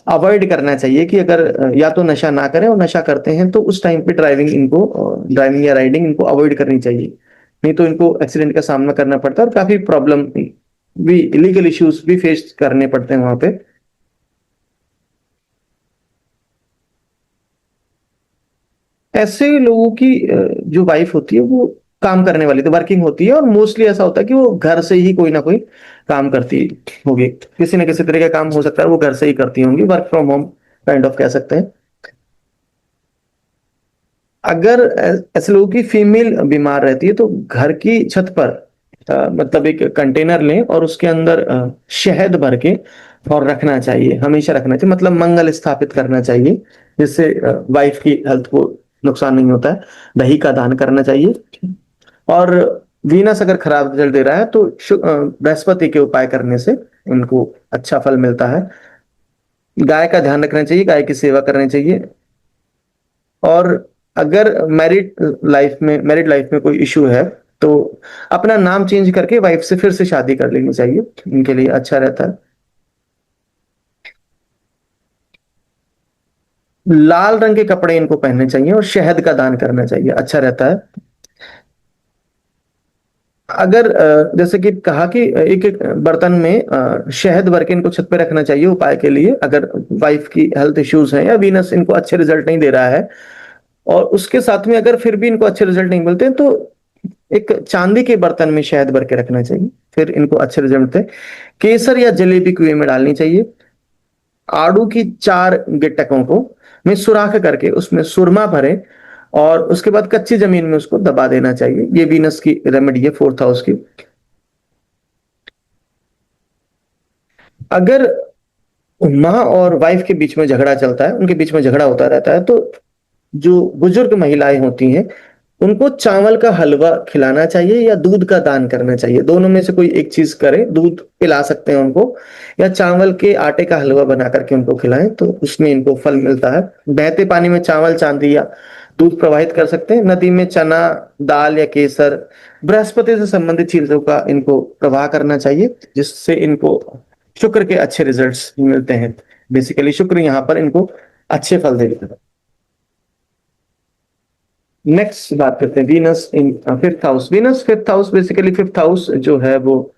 अवॉइड करना चाहिए कि अगर या तो नशा ना करें, और नशा करते हैं तो उस टाइम पे ड्राइविंग या राइडिंग इनको अवॉइड करनी चाहिए, नहीं तो इनको एक्सीडेंट का सामना करना पड़ता है और काफी प्रॉब्लम भी, लीगल इश्यूज भी फेस करने पड़ते हैं वहां पे। ऐसे लोगों की जो वाइफ होती है वो काम करने वाली तो वर्किंग होती है, और मोस्टली ऐसा होता है कि वो घर से ही कोई ना कोई काम करती होगी, किसी न किसी तरह का काम हो सकता है वो घर से ही करती होंगी, work from home kind of कह सकते हैं। अगर ऐसे लोगों की फीमेल बीमार रहती है तो घर की छत पर मतलब एक कंटेनर लें और उसके अंदर शहद भर के और रखना चाहिए, हमेशा रखना चाहिए, मतलब मंगल स्थापित करना चाहिए, जिससे वाइफ की हेल्थ को नुकसान नहीं होता है। दही का दान करना चाहिए। और वीनस अगर खराब रिजल्ट दे रहा है तो बृहस्पति के उपाय करने से उनको अच्छा फल मिलता है। गाय का ध्यान रखना चाहिए, गाय की सेवा करनी चाहिए। और अगर मैरिड लाइफ में कोई इशू है तो अपना नाम चेंज करके वाइफ से फिर से शादी कर लेनी चाहिए, इनके लिए अच्छा रहता है। लाल रंग के कपड़े इनको पहनने चाहिए और शहद का दान करना चाहिए, अच्छा रहता है। अगर जैसे कि कहा कि एक एक बर्तन में शहद भर के इनको छत पे रखना चाहिए उपाय के लिए, अगर वाइफ की हेल्थ इश्यूज हैं या वीनस इनको अच्छे रिजल्ट नहीं दे रहा है, और उसके साथ में अगर फिर भी इनको अच्छे रिजल्ट नहीं मिलते हैं, तो एक चांदी के बर्तन में शहद भर के रखना चाहिए, फिर इनको अच्छे रिजल्ट मिलते हैं। केसर या जलेबी कुएं में डालनी चाहिए। आड़ू की 4 गिटकों को में सुराख करके उसमें सुरमा भरें, और उसके बाद कच्ची जमीन में उसको दबा देना चाहिए। ये वीनस की रेमेडी है फोर्थ हाउस की। अगर माँ और वाइफ के बीच में झगड़ा चलता है, उनके बीच में झगड़ा होता रहता है, तो जो बुजुर्ग महिलाएं होती हैं उनको चावल का हलवा खिलाना चाहिए या दूध का दान करना चाहिए, दोनों में से कोई एक चीज करें। दूध पिला सकते हैं उनको, या चावल के आटे का हलवा बना करके उनको खिलाएं, तो उसमें इनको फल मिलता है। बहते पानी में चावल, चांदी या दूध प्रवाहित कर सकते हैं। नदी में चना, दाल या केसर, बृहस्पति से संबंधित चीजों का इनको प्रवाह करना चाहिए, जिससे इनको शुक्र के अच्छे रिजल्ट्स मिलते हैं। बेसिकली शुक्र यहाँ पर इनको अच्छे फल देता है। नेक्स्ट बात करते हैं Venus in fifth house. Venus fifth house, basically fifth house जो है वो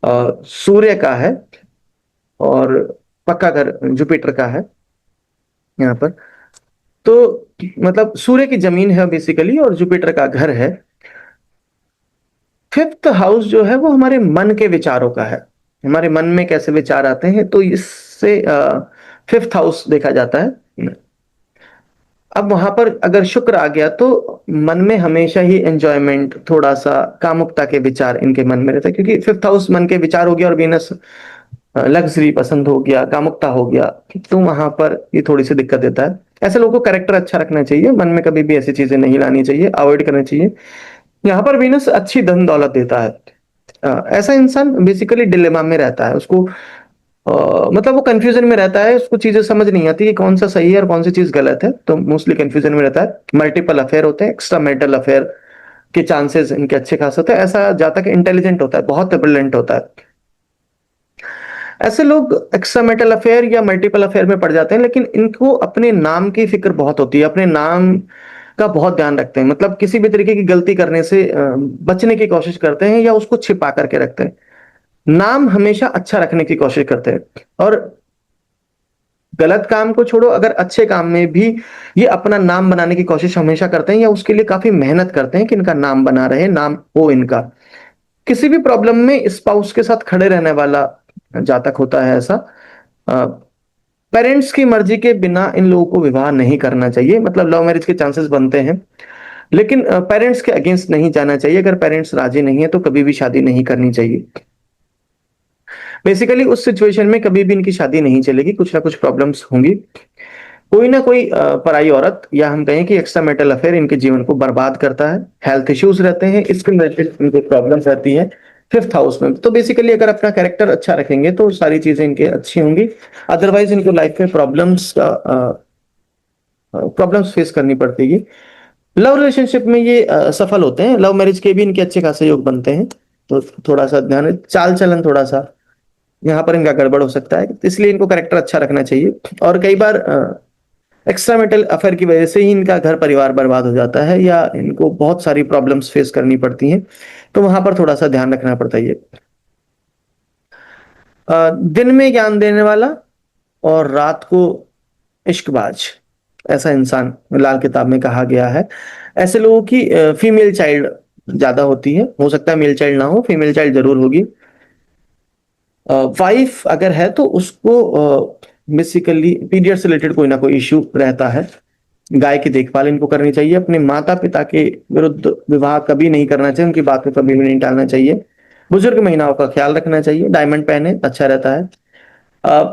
सूर्य का है, और पक्का घर जुपिटर का है यहाँ पर। तो मतलब सूर्य की जमीन है बेसिकली, और जुपिटर का घर है। फिफ्थ हाउस जो है वो हमारे मन के विचारों का है, हमारे मन में कैसे विचार आते हैं, तो इससे फिफ्थ हाउस देखा जाता है। अब वहां पर अगर शुक्र आ गया तो मन में हमेशा ही एंजॉयमेंट, थोड़ा सा कामुकता के विचार इनके मन में रहता है, क्योंकि फिफ्थ हाउस मन के विचार हो गया, और वीनस लग्जरी पसंद हो गया, कामुकता हो गया, तो वहां पर ये थोड़ी सी दिक्कत देता है। ऐसे लोगों को कैरेक्टर अच्छा रखना चाहिए, मन में कभी भी ऐसी चीजें नहीं लानी चाहिए, अवॉइड करनी चाहिए। यहाँ पर वीनस अच्छी धन दौलत देता है। ऐसा इंसान बेसिकली डिलेमा में रहता है, उसको मतलब वो कंफ्यूजन में रहता है, उसको चीजें समझ नहीं आती कि कौन सा सही है और कौन सी चीज गलत है, तो मोस्टली कंफ्यूजन में रहता है। मल्टीपल अफेयर होते हैं, एक्स्ट्रा मैरिटल अफेयर के चांसेस इनके अच्छे खास होते हैं। ऐसा जातक इंटेलिजेंट होता है, बहुत ब्रिलियंट होता है। ऐसे लोग एक्स्ट्रा मैरिटल अफेयर या मल्टीपल अफेयर में पड़ जाते हैं, लेकिन इनको अपने नाम की फिक्र बहुत होती है, अपने नाम का बहुत ध्यान रखते हैं। मतलब किसी भी तरीके की गलती करने से बचने की कोशिश करते हैं, या उसको छिपा करके रखते हैं। नाम हमेशा अच्छा रखने की कोशिश करते हैं, और गलत काम को छोड़ो, अगर अच्छे काम में भी ये अपना नाम बनाने की कोशिश हमेशा करते हैं, या उसके लिए काफी मेहनत करते हैं कि इनका नाम बना रहे, नाम हो इनका। किसी भी प्रॉब्लम में स्पाउस के साथ खड़े रहने वाला जातक होता है ऐसा। पेरेंट्स की मर्जी के बिना इन लोगों को विवाह नहीं करना चाहिए, मतलब लव मैरिज के चांसेस बनते हैं, लेकिन पेरेंट्स के अगेंस्ट नहीं जाना चाहिए। अगर पेरेंट्स राजी नहीं है तो कभी भी शादी नहीं करनी चाहिए। बेसिकली उस सिचुएशन में कभी भी इनकी शादी नहीं चलेगी, कुछ ना कुछ प्रॉब्लम्स होंगी। कोई ना कोई पराई औरत, या हम कहें कि एक्स्ट्रा मैरिटल अफेयर इनके जीवन को बर्बाद करता है। हेल्थ इश्यूज रहते हैं, स्किन रिलेटेड इनके प्रॉब्लम्स रहती है फिफ्थ हाउस में। तो बेसिकली अगर अपना कैरेक्टर अच्छा रखेंगे तो सारी चीजें इनके अच्छी होंगी। अदरवाइज इनको लाइफ में प्रॉब्लम्स फेस करनी पड़ती। लव रिलेशनशिप में ये सफल होते हैं, लव मैरिज के भी इनके अच्छे खासे योग बनते हैं। तो थोड़ा सा ध्यान, चाल चलन थोड़ा सा यहाँ पर इनका गड़बड़ हो सकता है, तो इसलिए इनको कैरेक्टर अच्छा रखना चाहिए। और कई बार एक्स्ट्रा मैरिटल अफेयर की वजह से ही इनका घर परिवार बर्बाद हो जाता है, या इनको बहुत सारी प्रॉब्लम्स फेस करनी पड़ती हैं, तो वहां पर थोड़ा सा ध्यान रखना पड़ता है। दिन में ज्ञान देने वाला और रात को इश्कबाज, ऐसा इंसान लाल किताब में कहा गया है। ऐसे लोगों की फीमेल चाइल्ड ज्यादा होती है, हो सकता है मेल चाइल्ड ना हो, फीमेल चाइल्ड जरूर होगी। वाइफ अगर है तो उसको बेसिकली पीरियड से रिलेटेड कोई ना कोई इश्यू रहता है। गाय की देखभाल इनको करनी चाहिए। अपने माता पिता के विरुद्ध विवाह कभी नहीं करना चाहिए, उनकी बात में कभी भी नहीं टालना चाहिए। बुजुर्ग महिलाओं का ख्याल रखना चाहिए, डायमंड पहने अच्छा रहता है।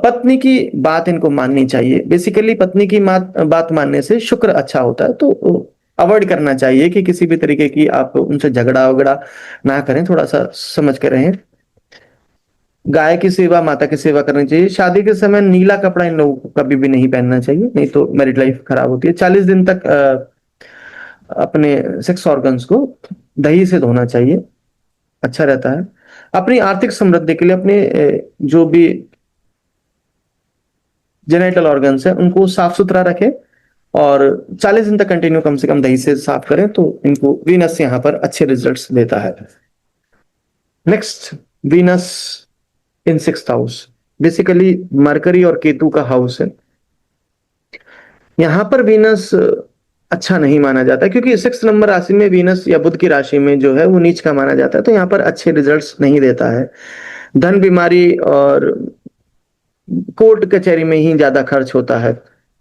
पत्नी की बात इनको माननी चाहिए। बेसिकली पत्नी की बात मानने से शुक्र अच्छा होता है, तो अवॉइड करना चाहिए कि किसी भी तरीके की आप उनसे झगड़ा वगड़ा ना करें, थोड़ा सा समझ कर रहें। गाय की सेवा, माता की सेवा करनी चाहिए। शादी के समय नीला कपड़ा इन लोगों को कभी भी नहीं पहनना चाहिए, नहीं तो मैरिड लाइफ खराब होती है। 40 दिन तक अपने सेक्स ऑर्गन्स को दही से धोना चाहिए, अच्छा रहता है। अपनी आर्थिक समृद्धि के लिए अपने जो भी जेनेटल ऑर्गन्स है उनको साफ सुथरा रखें, और 40 दिन तक कंटिन्यू कम से कम दही से साफ करें, तो इनको वीनस यहाँ पर अच्छे रिजल्ट्स देता है। नेक्स्ट, वीनस इन सिक्स्थ हाउस, बेसिकली मरकरी और केतु का हाउस है। यहाँ पर वीनस अच्छा नहीं माना जाता, क्योंकि सिक्स नंबर राशि में वीनस या बुध की राशि में जो है वो नीच का माना जाता है, तो यहाँ पर अच्छे रिजल्ट्स नहीं देता है। धन, बीमारी और कोर्ट कचहरी में ही ज्यादा खर्च होता है।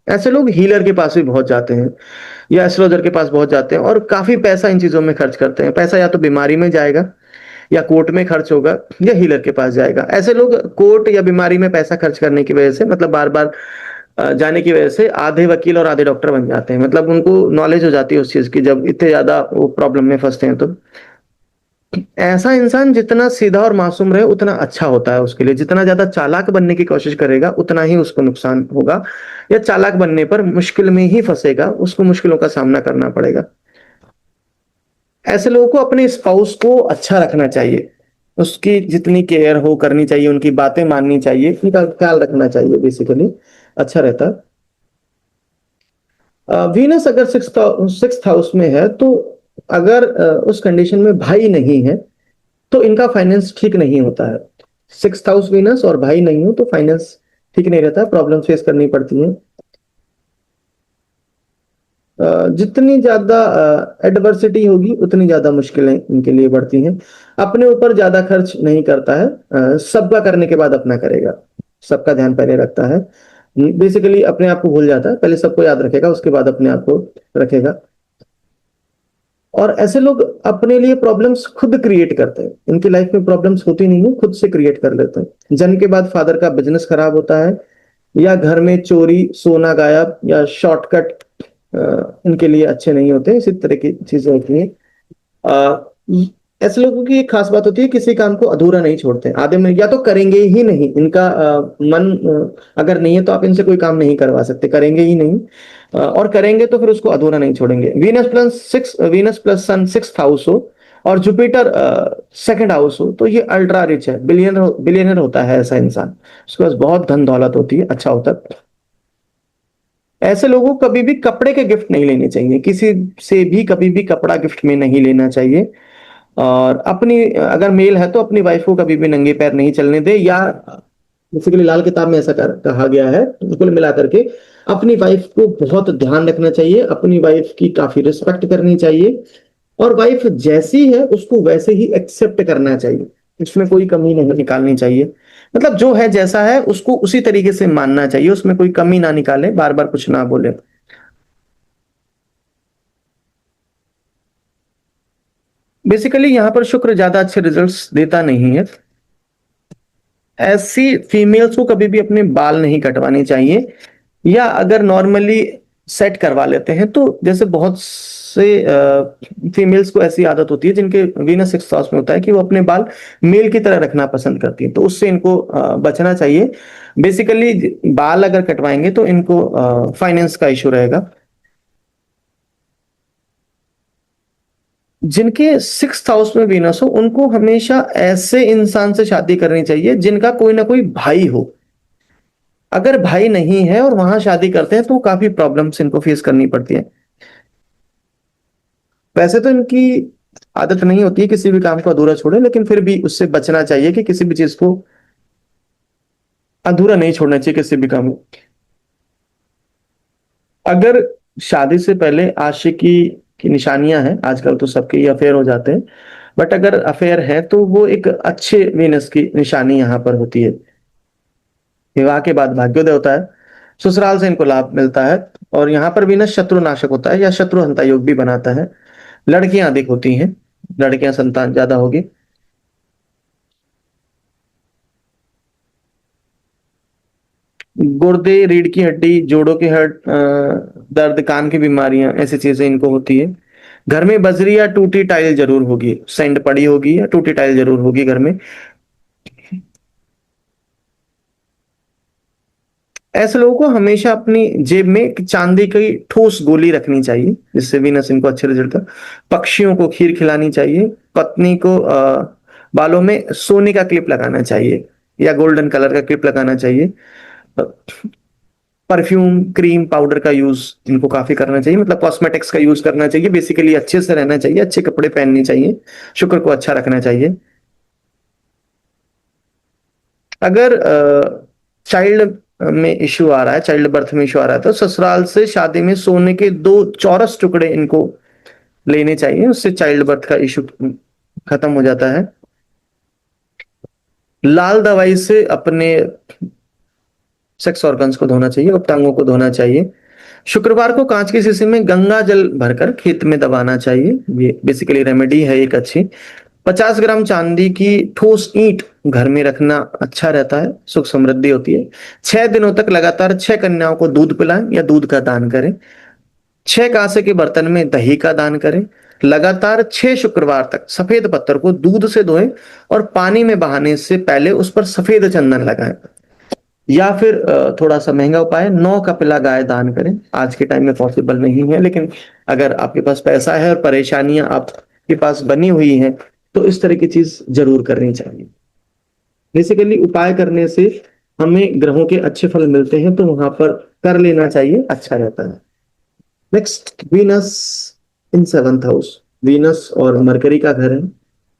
ऐसे लोग हीलर के पास भी बहुत जाते हैं, या एस्ट्रोलॉजर के पास बहुत जाते हैं, और काफी पैसा इन चीजों में खर्च करते हैं। पैसा या तो बीमारी में जाएगा, या कोर्ट में खर्च होगा, या हीलर के पास जाएगा। ऐसे लोग कोर्ट या बीमारी में पैसा खर्च करने की वजह से, मतलब बार बार जाने की वजह से आधे वकील और आधे डॉक्टर बन जाते हैं, मतलब उनको नॉलेज हो जाती है उस चीज की, जब इतने ज्यादा वो प्रॉब्लम में फंसते हैं तो। ऐसा इंसान जितना सीधा और मासूम रहे उतना अच्छा होता है उसके लिए, जितना ज्यादा चालाक बनने की कोशिश करेगा उतना ही उसको नुकसान होगा, या चालाक बनने पर मुश्किल में ही फंसेगा, उसको मुश्किलों का सामना करना पड़ेगा। ऐसे लोगों को अपने स्पाउस को अच्छा रखना चाहिए, उसकी जितनी केयर हो करनी चाहिए, उनकी बातें माननी चाहिए, उनका ख्याल रखना चाहिए, बेसिकली अच्छा रहता है। वीनस अगर सिक्स हाउस में है तो अगर उस कंडीशन में भाई नहीं है तो इनका फाइनेंस ठीक नहीं होता है। सिक्स हाउस वीनस और भाई नहीं हो तो फाइनेंस ठीक नहीं रहता, प्रॉब्लम फेस करनी पड़ती है। जितनी ज्यादा एडवर्सिटी होगी उतनी ज्यादा मुश्किलें इनके लिए बढ़ती हैं। अपने ऊपर ज्यादा खर्च नहीं करता है, सबका करने के बाद अपना करेगा, सबका ध्यान पहले रखता है। बेसिकली अपने आप को भूल जाता है, पहले सबको याद रखेगा उसके बाद अपने आप को रखेगा। और ऐसे लोग अपने लिए प्रॉब्लम्स खुद क्रिएट करते हैं, इनकी लाइफ में प्रॉब्लम्स होती नहीं है, खुद से क्रिएट कर लेते हैं। जन्म के बाद फादर का बिजनेस खराब होता है, या घर में चोरी, सोना गायब, या शॉर्टकट इनके लिए अच्छे नहीं होते, इसी तरह की चीजें होती हैं। अ, ऐसे लोगों की एक खास बात होती है, किसी काम को अधूरा नहीं छोड़ते, आधे में या तो करेंगे ही नहीं, इनका मन अगर नहीं है तो आप इनसे कोई काम नहीं करवा सकते, करेंगे ही नहीं। और करेंगे तो फिर उसको अधूरा नहीं छोड़ेंगे। वीनस प्लस सन सिक्स हाउस हो और जुपिटर सेकंड हाउस हो तो ये अल्ट्रा रिच है, बिलियनर बिलियनर होता है ऐसा इंसान, उसके पास बहुत धन दौलत होती है, अच्छा होता है। ऐसे लोगों को कभी भी कपड़े के गिफ्ट नहीं लेने चाहिए, किसी से भी कभी भी कपड़ा गिफ्ट में नहीं लेना चाहिए। और अपनी अगर मेल है तो अपनी वाइफ को कभी भी नंगे पैर नहीं चलने दे, या बेसिकली लाल किताब में ऐसा कहा गया है, कुल मिला करके अपनी वाइफ को बहुत ध्यान रखना चाहिए, अपनी वाइफ की काफी रिस्पेक्ट करनी चाहिए, और वाइफ जैसी है उसको वैसे ही एक्सेप्ट करना चाहिए, उसमें कोई कमी नहीं निकालनी चाहिए। मतलब जो है जैसा है उसको उसी तरीके से मानना चाहिए, उसमें कोई कमी ना निकाले, बार बार कुछ ना बोले। बेसिकली यहाँ पर शुक्र ज्यादा अच्छे रिजल्ट्स देता नहीं है। ऐसी फीमेल्स को कभी भी अपने बाल नहीं कटवाने चाहिए, या अगर नॉर्मली सेट करवा लेते हैं तो जैसे बहुत से फीमेल्स को ऐसी आदत होती है जिनके वीनस सिक्स हाउस में होता है कि वो अपने बाल मेल की तरह रखना पसंद करती है, तो उससे इनको बचना चाहिए। बेसिकली बाल अगर कटवाएंगे तो इनको फाइनेंस का इशू रहेगा। जिनके सिक्स हाउस में वीनस हो उनको हमेशा ऐसे इंसान से शादी करनी चाहिए जिनका कोई ना कोई भाई हो। अगर भाई नहीं है और वहां शादी करते हैं तो काफी प्रॉब्लम्स इनको फेस करनी पड़ती है। वैसे तो इनकी आदत नहीं होती है किसी भी काम को अधूरा छोड़े, लेकिन फिर भी उससे बचना चाहिए कि किसी भी चीज को अधूरा नहीं छोड़ना चाहिए किसी भी काम को। अगर शादी से पहले आशिकी की निशानियां हैं, आजकल तो सबके ही अफेयर हो जाते हैं, बट अगर अफेयर है तो वो एक अच्छे वीनस की निशानी यहाँ पर होती है। विवाह के बाद भाग्योदय होता है, ससुराल से इनको लाभ मिलता है, और यहाँ पर वीनस शत्रु नाशक होता है या शत्रु हंता योग भी बनाता है। लड़कियां अधिक होती हैं, लड़कियां संतान ज्यादा होगी। गुर्दे, रीढ़ की हड्डी, जोड़ों के दर्द, कान की बीमारियां, ऐसी चीजें इनको होती है। घर में बजरी या टूटी टाइल जरूर होगी, सैंड पड़ी होगी या टूटी टाइल जरूर होगी घर में। ऐसे लोगों को हमेशा अपनी जेब में एक चांदी की ठोस गोली रखनी चाहिए, जिससे वीनस इनको अच्छे रिजल्ट का। पक्षियों को खीर खिलानी चाहिए। पत्नी को बालों में सोने का क्लिप लगाना चाहिए या गोल्डन कलर का क्लिप लगाना चाहिए। परफ्यूम, क्रीम, पाउडर का यूज इनको काफी करना चाहिए, मतलब कॉस्मेटिक्स का यूज करना चाहिए। बेसिकली अच्छे से रहना चाहिए, अच्छे कपड़े पहनने चाहिए, शुक्र को अच्छा रखना चाहिए। अगर चाइल्ड में इश्यू आ रहा है, चाइल्ड बर्थ में इश्यू आ रहा है, तो ससुराल से शादी में सोने के दो चौरस टुकड़े इनको लेने चाहिए, उससे चाइल्ड बर्थ का इश्यू खत्म हो जाता है। लाल दवाई से अपने सेक्स ऑर्गन्स को धोना चाहिए, उपटांगों को धोना चाहिए। शुक्रवार को कांच की शीशी में गंगा जल भरकर खेत में दबाना चाहिए, ये बेसिकली रेमेडी है एक अच्छी। 50 ग्राम चांदी की ठोस ईंट घर में रखना अच्छा रहता है, सुख समृद्धि होती है। 6 दिनों तक लगातार 6 कन्याओं को दूध पिलाएं या दूध का दान करें। 6 कांसे के बर्तन में दही का दान करें। लगातार 6 शुक्रवार तक सफेद पत्थर को दूध से धोएं और पानी में बहाने से पहले उस पर सफेद चंदन लगाएं। या फिर थोड़ा सा महंगा उपाय, 9 कपिला गाय दान करें। आज के टाइम में पॉसिबल नहीं है, लेकिन अगर आपके पास पैसा है और परेशानियां आपके पास बनी हुई हैं तो इस तरह की चीज जरूर करनी चाहिए। बेसिकली उपाय करने से हमें ग्रहों के अच्छे फल मिलते हैं, तो वहां पर कर लेना चाहिए, अच्छा रहता है। नेक्स्ट, वीनस इन 7th हाउस। वीनस और मरकरी का घर है,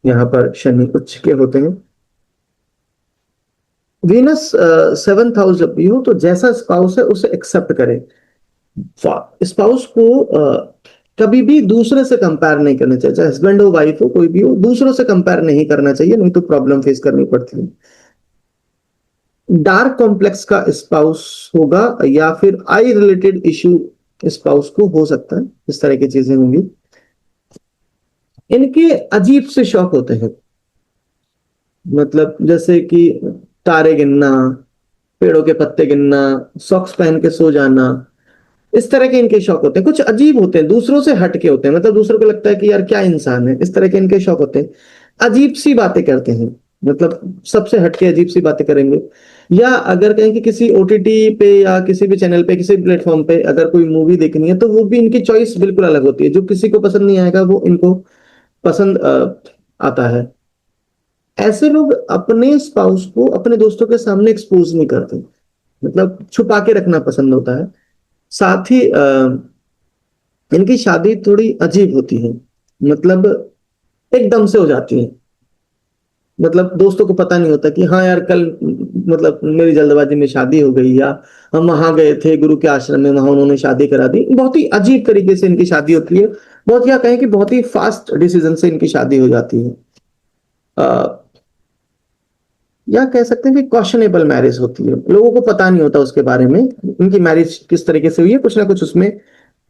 यहाँ पर शनि उच्च के होते हैं। वीनस 7th हाउस जब भी हो तो जैसा स्पाउस है उसे एक्सेप्ट करें। स्पाउस को कभी भी दूसरे से कंपेयर नहीं करना चाहिए, चाहे हस्बैंड हो वाइफ हो कोई भी हो, दूसरों से कंपेयर नहीं करना चाहिए, नहीं तो प्रॉब्लम फेस करनी पड़ती है। डार्क कॉम्प्लेक्स का स्पाउस होगा या फिर आई रिलेटेड इश्यू स्पाउस को हो सकता है, इस तरह की चीजें होंगी। इनके अजीब से शौक होते हैं, मतलब जैसे कि तारे गिनना, पेड़ों के पत्ते गिनना, सॉक्स पहन के सो जाना, इस तरह के इनके शौक होते हैं। कुछ अजीब होते हैं, दूसरों से हटके होते हैं, मतलब दूसरों को लगता है कि यार क्या इंसान है, इस तरह के इनके शौक होते हैं। अजीब सी बातें करते हैं, मतलब सबसे हटके अजीब सी बातें करेंगे। या अगर कहें कि किसी ओटीटी पे या किसी भी चैनल पे, किसी प्लेटफॉर्म पे अगर कोई मूवी देखनी है तो वो भी इनकी चॉइस बिल्कुल अलग होती है। जो किसी को पसंद नहीं आएगा वो इनको पसंद आता है। ऐसे लोग अपने स्पाउस को अपने दोस्तों के सामने एक्सपोज नहीं करते, मतलब छुपा के रखना पसंद होता है। साथ ही इनकी शादी थोड़ी अजीब होती है, मतलब एकदम से हो जाती है। मतलब दोस्तों को पता नहीं होता कि हाँ यार कल मतलब मेरी जल्दबाजी में शादी हो गई, या हम वहां गए थे गुरु के आश्रम में, वहां उन्होंने शादी करा दी। बहुत ही अजीब तरीके से इनकी शादी होती है, बहुत, या कहें कि बहुत ही फास्ट डिसीजन से इनकी शादी हो जाती है। या कह सकते हैं कि क्वेश्चनेबल मैरिज होती है, लोगों को पता नहीं होता उसके बारे में इनकी मैरिज किस तरीके से हुई है, कुछ ना कुछ उसमें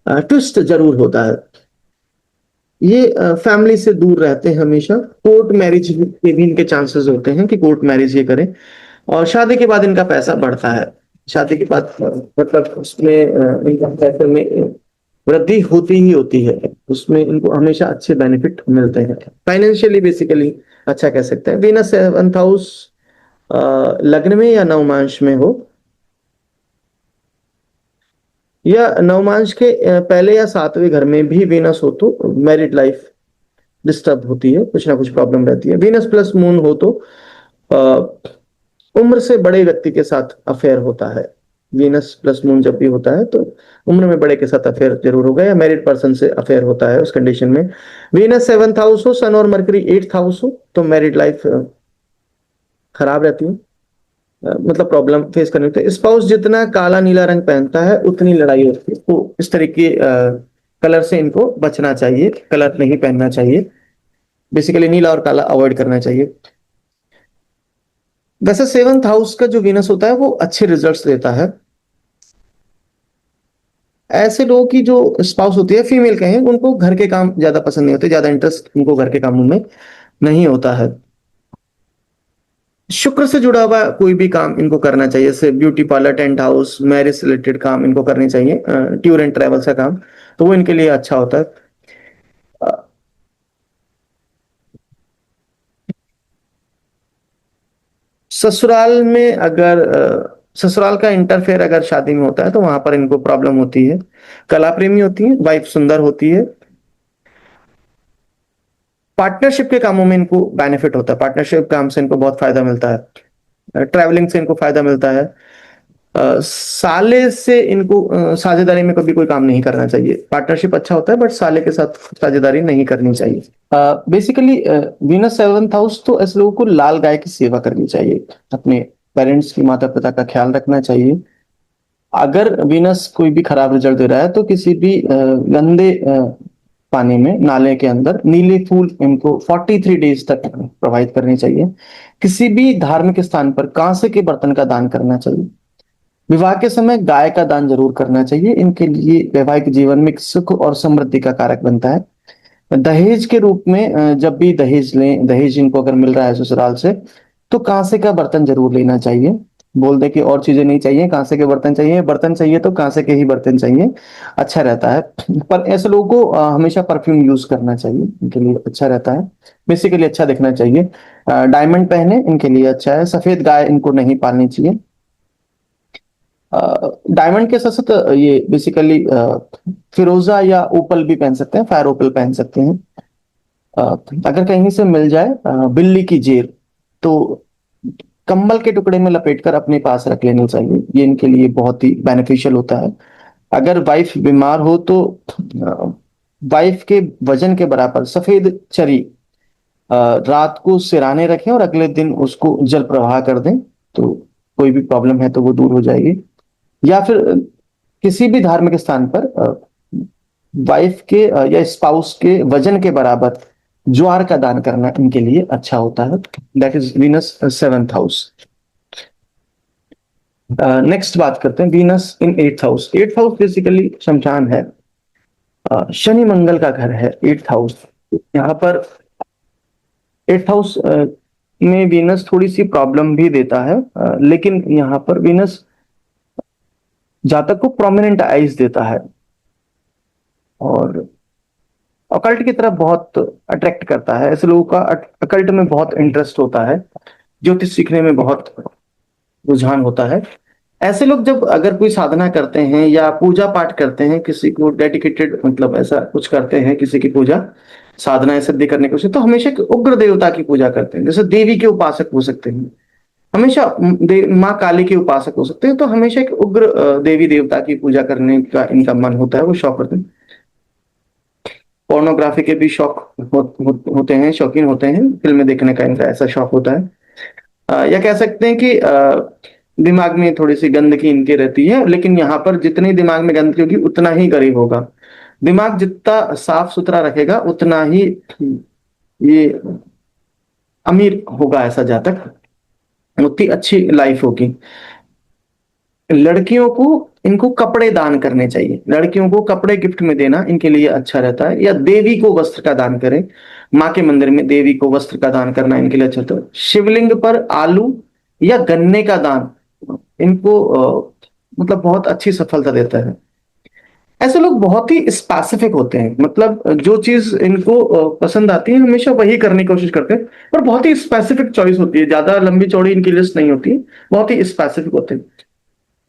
ट्विस्ट जरूर होता है। ये फैमिली से दूर रहते हैं हमेशा। कोर्ट मैरिज के भी इनके चांसेस होते हैं कि कोर्ट मैरिज ये करें। और शादी के बाद इनका पैसा बढ़ता है, शादी के बाद मतलब उसमें इनका पैसे में वृद्धि होती ही होती है, उसमें इनको हमेशा अच्छे बेनिफिट मिलते हैं फाइनेंशियली। बेसिकली अच्छा कह सकते हैं। वीनस 7th हाउस लग्न में या नवमांश में हो, या नवमांश के पहले या 7वें घर में भी वीनस हो तो मैरिड लाइफ डिस्टर्ब होती है, कुछ ना कुछ प्रॉब्लम रहती है। वीनस प्लस मून हो तो उम्र से बड़े व्यक्ति के साथ अफेयर होता है। वीनस प्लस मून जब भी होता है तो उम्र में बड़े के साथ अफेयर जरूर होगा, या मैरिड पर्सन से अफेयर होता है उस कंडीशन में। वीनस 7th हाउस हो, सन और मरकरी 8th हाउस हो तो मैरिड लाइफ खराब रहती है, मतलब प्रॉब्लम फेस करनी होती है। स्पाउस जितना काला नीला रंग पहनता है उतनी लड़ाई होती है, तो इस तरह के कलर से इनको बचना चाहिए, कलर नहीं पहनना चाहिए। बेसिकली नीला और काला अवॉइड करना चाहिए। वैसे 7th हाउस का जो वीनस होता है वो अच्छे रिजल्ट्स देता है। ऐसे लोगों की जो स्पाउस होती है, फीमेल कहें, उनको घर के काम ज्यादा पसंद नहीं होते, ज्यादा इंटरेस्ट उनको घर के कामों में नहीं होता है। शुक्र से जुड़ा हुआ कोई भी काम इनको करना चाहिए, जैसे beauty parlour, tent house, marriage related काम इनको करने चाहिए, टूर एंड ट्रेवल्स का काम, तो वो इनके लिए अच्छा होता है। अ, ससुराल में अगर ससुराल का इंटरफेयर अगर शादी में होता है तो वहां पर इनको प्रॉब्लम होती है। कला प्रेमी होती है, वाइफ सुंदर होती है। पार्टनरशिप के कामों में इनको बेनिफिट होता है, पार्टनरशिप काम से इनको बहुत फायदा मिलता है। ट्रैवलिंग से इनको फायदा मिलता है। साले से इनको साझेदारी में कभी कोई काम नहीं करना चाहिए। पार्टनरशिप अच्छा होता है बट साले के साथ साझेदारी नहीं करनी चाहिए। बेसिकली वीनस 7th हाउस तो ऐसे लोगों को लाल गाय की सेवा करनी चाहिए, अपने पेरेंट्स की, माता पिता का ख्याल रखना चाहिए। अगर वीनस कोई भी खराब रिजल्ट दे रहा है तो किसी भी गंदे पानी में, नाले के अंदर नीले फूल इनको 43 डेज तक प्रोवाइड करनी चाहिए। किसी भी धार्मिक स्थान पर कांसे के बर्तन का दान करना चाहिए। विवाह के समय गाय का दान जरूर करना चाहिए, इनके लिए वैवाहिक जीवन में सुख और समृद्धि का कारक बनता है। दहेज के रूप में जब भी दहेज लें, दहेज इनको अगर मिल रहा है ससुराल से, तो कांसे का बर्तन जरूर लेना चाहिए। बोल दे कि और चीजें नहीं चाहिए, कांसे के बर्तन चाहिए तो कांसे के ही बर्तन चाहिए, अच्छा रहता है। पर ऐसे लोगों को हमेशा परफ्यूम यूज करना चाहिए, इनके लिए अच्छा रहता है। बेसिकली अच्छा दिखना चाहिए। डायमंड पहने, इनके लिए अच्छा है। सफेद गाय इनको नहीं पालनी चाहिए। डायमंड के साथ साथ ये बेसिकली फिरोजा या ओपल भी पहन सकते हैं, फायर ओपल पहन सकते हैं। अ, अगर कहीं से मिल जाए बिल्ली की जेर, तो कंबल के टुकड़े में लपेटकर अपने पास रख लेनी चाहिए, ये इनके लिए बहुत ही बेनिफिशियल होता है। अगर वाइफ बीमार हो तो वाइफ के वजन के बराबर सफेद चरी अ, रात को सिराने रखें और अगले दिन उसको जल प्रवाह कर दें, तो कोई भी प्रॉब्लम है तो वो दूर हो जाएगी। या फिर किसी भी धार्मिक स्थान पर वाइफ के या स्पाउस के वजन के बराबर ज्वार का दान करना इनके लिए अच्छा होता है। That is Venus seventh house. Next बात करते हैं Venus in eighth house. Eighth house basically शमशान है। शनि मंगल का घर है एट्थ हाउस। यहाँ पर एट्थ हाउस में वीनस थोड़ी सी प्रॉब्लम भी देता है, लेकिन यहाँ पर वीनस जातक को प्रोमिनेंट आइज देता है और अकल्ट की तरफ बहुत अट्रैक्ट करता है। ऐसे लोगों का अकल्ट में बहुत इंटरेस्ट होता है, ज्योतिष सीखने में बहुत रुझान होता है। ऐसे लोग जब अगर कोई साधना करते हैं या पूजा पाठ करते हैं, किसी को डेडिकेटेड मतलब ऐसा कुछ करते हैं, किसी की पूजा साधना सिद्धि करने की कोशिश, तो हमेशा एक उग्र देवता की पूजा करते हैं। जैसे देवी के उपासक हो सकते हैं, हमेशा माँ काली के उपासक हो सकते हैं, तो हमेशा एक उग्र देवी देवता की पूजा करने का इनका मन होता है, वो शौक करते हैं। पोर्नोग्राफी के भी शौक होते हैं, शौकीन होते हैं, फिल्में देखने का इनका ऐसा शौक होता है। या कह सकते हैं कि दिमाग में थोड़ी सी गंदगी इनकी रहती है, लेकिन यहाँ पर जितनी दिमाग में गंदगी होगी उतना ही गरीब होगा। दिमाग जितना साफ सुथरा रखेगा उतना ही ये अमीर होगा, ऐसा जातक उतनी अच्छी लाइफ होगी। लड़कियों को इनको कपड़े दान करने चाहिए, लड़कियों को कपड़े गिफ्ट में देना इनके लिए अच्छा रहता है। या देवी को वस्त्र का दान करें, माँ के मंदिर में देवी को वस्त्र का दान करना इनके लिए अच्छा होता है। शिवलिंग पर आलू या गन्ने का दान इनको मतलब बहुत अच्छी सफलता देता है। ऐसे लोग बहुत ही स्पेसिफिक होते हैं, मतलब जो चीज इनको पसंद आती है हमेशा वही करने की कोशिश करते हैं, पर बहुत ही स्पेसिफिक चॉइस होती है, ज्यादा लंबी चौड़ी इनकी लिस्ट नहीं होती है, बहुत ही स्पेसिफिक होते हैं।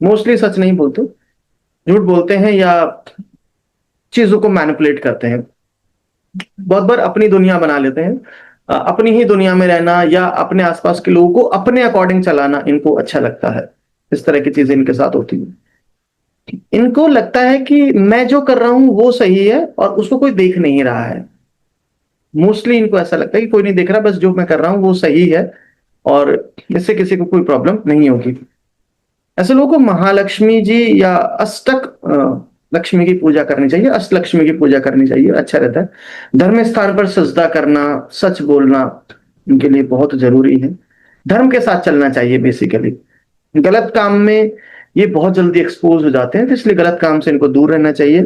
मोस्टली सच नहीं बोलते, झूठ बोलते हैं या चीजों को मैनिपुलेट करते हैं। बहुत बार अपनी दुनिया बना लेते हैं। अपनी ही दुनिया में रहना या अपने आसपास के लोगों को अपने अकॉर्डिंग चलाना इनको अच्छा लगता है। इस तरह की चीजें इनके साथ होती है। इनको लगता है कि मैं जो कर रहा हूं वो सही है और उसको कोई देख नहीं रहा है। मोस्टली इनको ऐसा लगता है कि कोई नहीं देख रहा, बस जो मैं कर रहा हूं वो सही है और इससे किसी को कोई प्रॉब्लम नहीं होगी। ऐसे लोगों को महालक्ष्मी जी या अष्टक लक्ष्मी की पूजा करनी चाहिए, अष्ट लक्ष्मी की पूजा करनी चाहिए, अच्छा रहता है। धर्म स्थान पर सजदा करना, सच बोलना इनके लिए बहुत जरूरी है। धर्म के साथ चलना चाहिए बेसिकली। गलत काम में ये बहुत जल्दी एक्सपोज हो जाते हैं, तो इसलिए गलत काम से इनको दूर रहना चाहिए।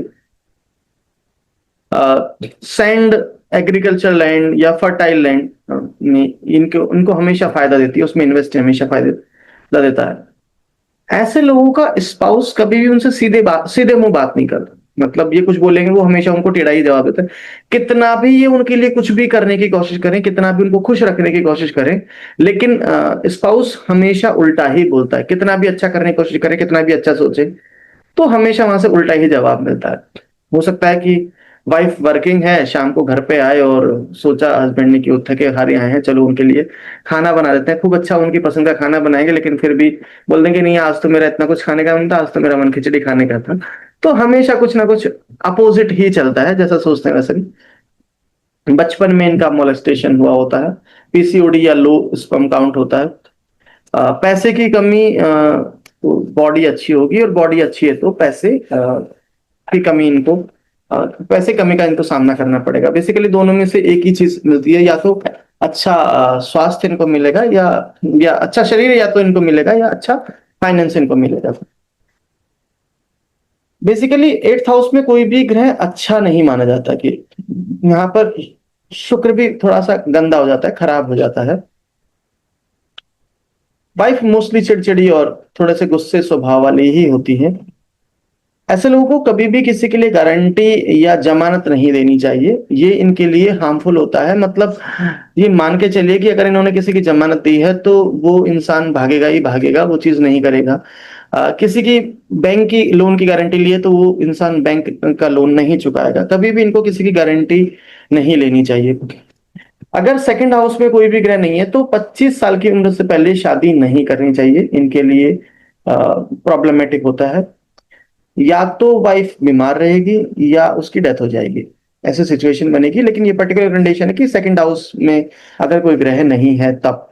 सैंड एग्रीकल्चर लैंड या फर्टाइल लैंड में इनको इनको हमेशा फायदा देती है, उसमें इन्वेस्ट हमेशा फायदा देता है। ऐसे लोगों का स्पाउस कभी भी उनसे सीधे मुंह बात नहीं करता, मतलब ये कुछ बोलेंगे वो हमेशा उनको टेढ़ा ही जवाब देता है। कितना भी ये उनके लिए कुछ भी करने की कोशिश करें, कितना भी उनको खुश रखने की कोशिश करें, लेकिन स्पाउस हमेशा उल्टा ही बोलता है। कितना भी अच्छा करने की कोशिश करे, कितना भी अच्छा सोचे, तो हमेशा वहां से उल्टा ही जवाब मिलता है। हो सकता है कि वाइफ वर्किंग है, शाम को घर पे आए और सोचा हस्बैंड ने कि वो थके हारे आए हैं, चलो उनके लिए खाना बना देते हैं, खूब अच्छा उनकी पसंद का खाना बनाएंगे, लेकिन फिर भी बोल देंगे नहीं आज तो मेरा इतना कुछ खाने का मन था, आज तो मेरा मन खिचड़ी खाने का था। तो हमेशा कुछ ना कुछ अपोजिट ही चलता है, जैसा सोचते हैं वैसे भी। बचपन में इनका मोलेस्टेशन हुआ होता है, पीसीओडी या लो स्पर्म काउंट होता है। पैसे की कमी, तो बॉडी अच्छी होगी और बॉडी अच्छी है तो पैसे की कमी इनको, पैसे कमी का इनको सामना करना पड़ेगा। बेसिकली दोनों में से एक ही चीज मिलती है, या तो अच्छा स्वास्थ्य इनको मिलेगा या अच्छा शरीर या तो इनको मिलेगा या अच्छा फाइनेंस इनको मिलेगा। बेसिकली एट्थ हाउस में कोई भी ग्रह अच्छा नहीं माना जाता कि यहाँ पर शुक्र भी थोड़ा सा गंदा हो जाता है, खराब हो जाता है। वाइफ मोस्टली चिड़चिड़ी और थोड़े से गुस्से स्वभाव वाली ही होती है। ऐसे लोगों को कभी भी किसी के लिए गारंटी या जमानत नहीं देनी चाहिए, ये इनके लिए हार्मफुल होता है। मतलब ये मान के चलिए कि अगर इन्होंने किसी की जमानत दी है तो वो इंसान भागेगा ही भागेगा, वो चीज नहीं करेगा। किसी की बैंक की लोन की गारंटी लिए तो वो इंसान बैंक का लोन नहीं चुकाएगा। कभी भी इनको किसी की गारंटी नहीं लेनी चाहिए। अगर सेकंड हाउस में कोई भी ग्रह नहीं है तो 25 साल की उम्र से पहले शादी नहीं करनी चाहिए, इनके लिए प्रॉब्लमेटिक होता है। या तो वाइफ बीमार रहेगी या उसकी डेथ हो जाएगी, ऐसी सिचुएशन बनेगी। लेकिन ये पर्टिकुलर कंडीशन है कि सेकंड हाउस में अगर कोई ग्रह नहीं है तब।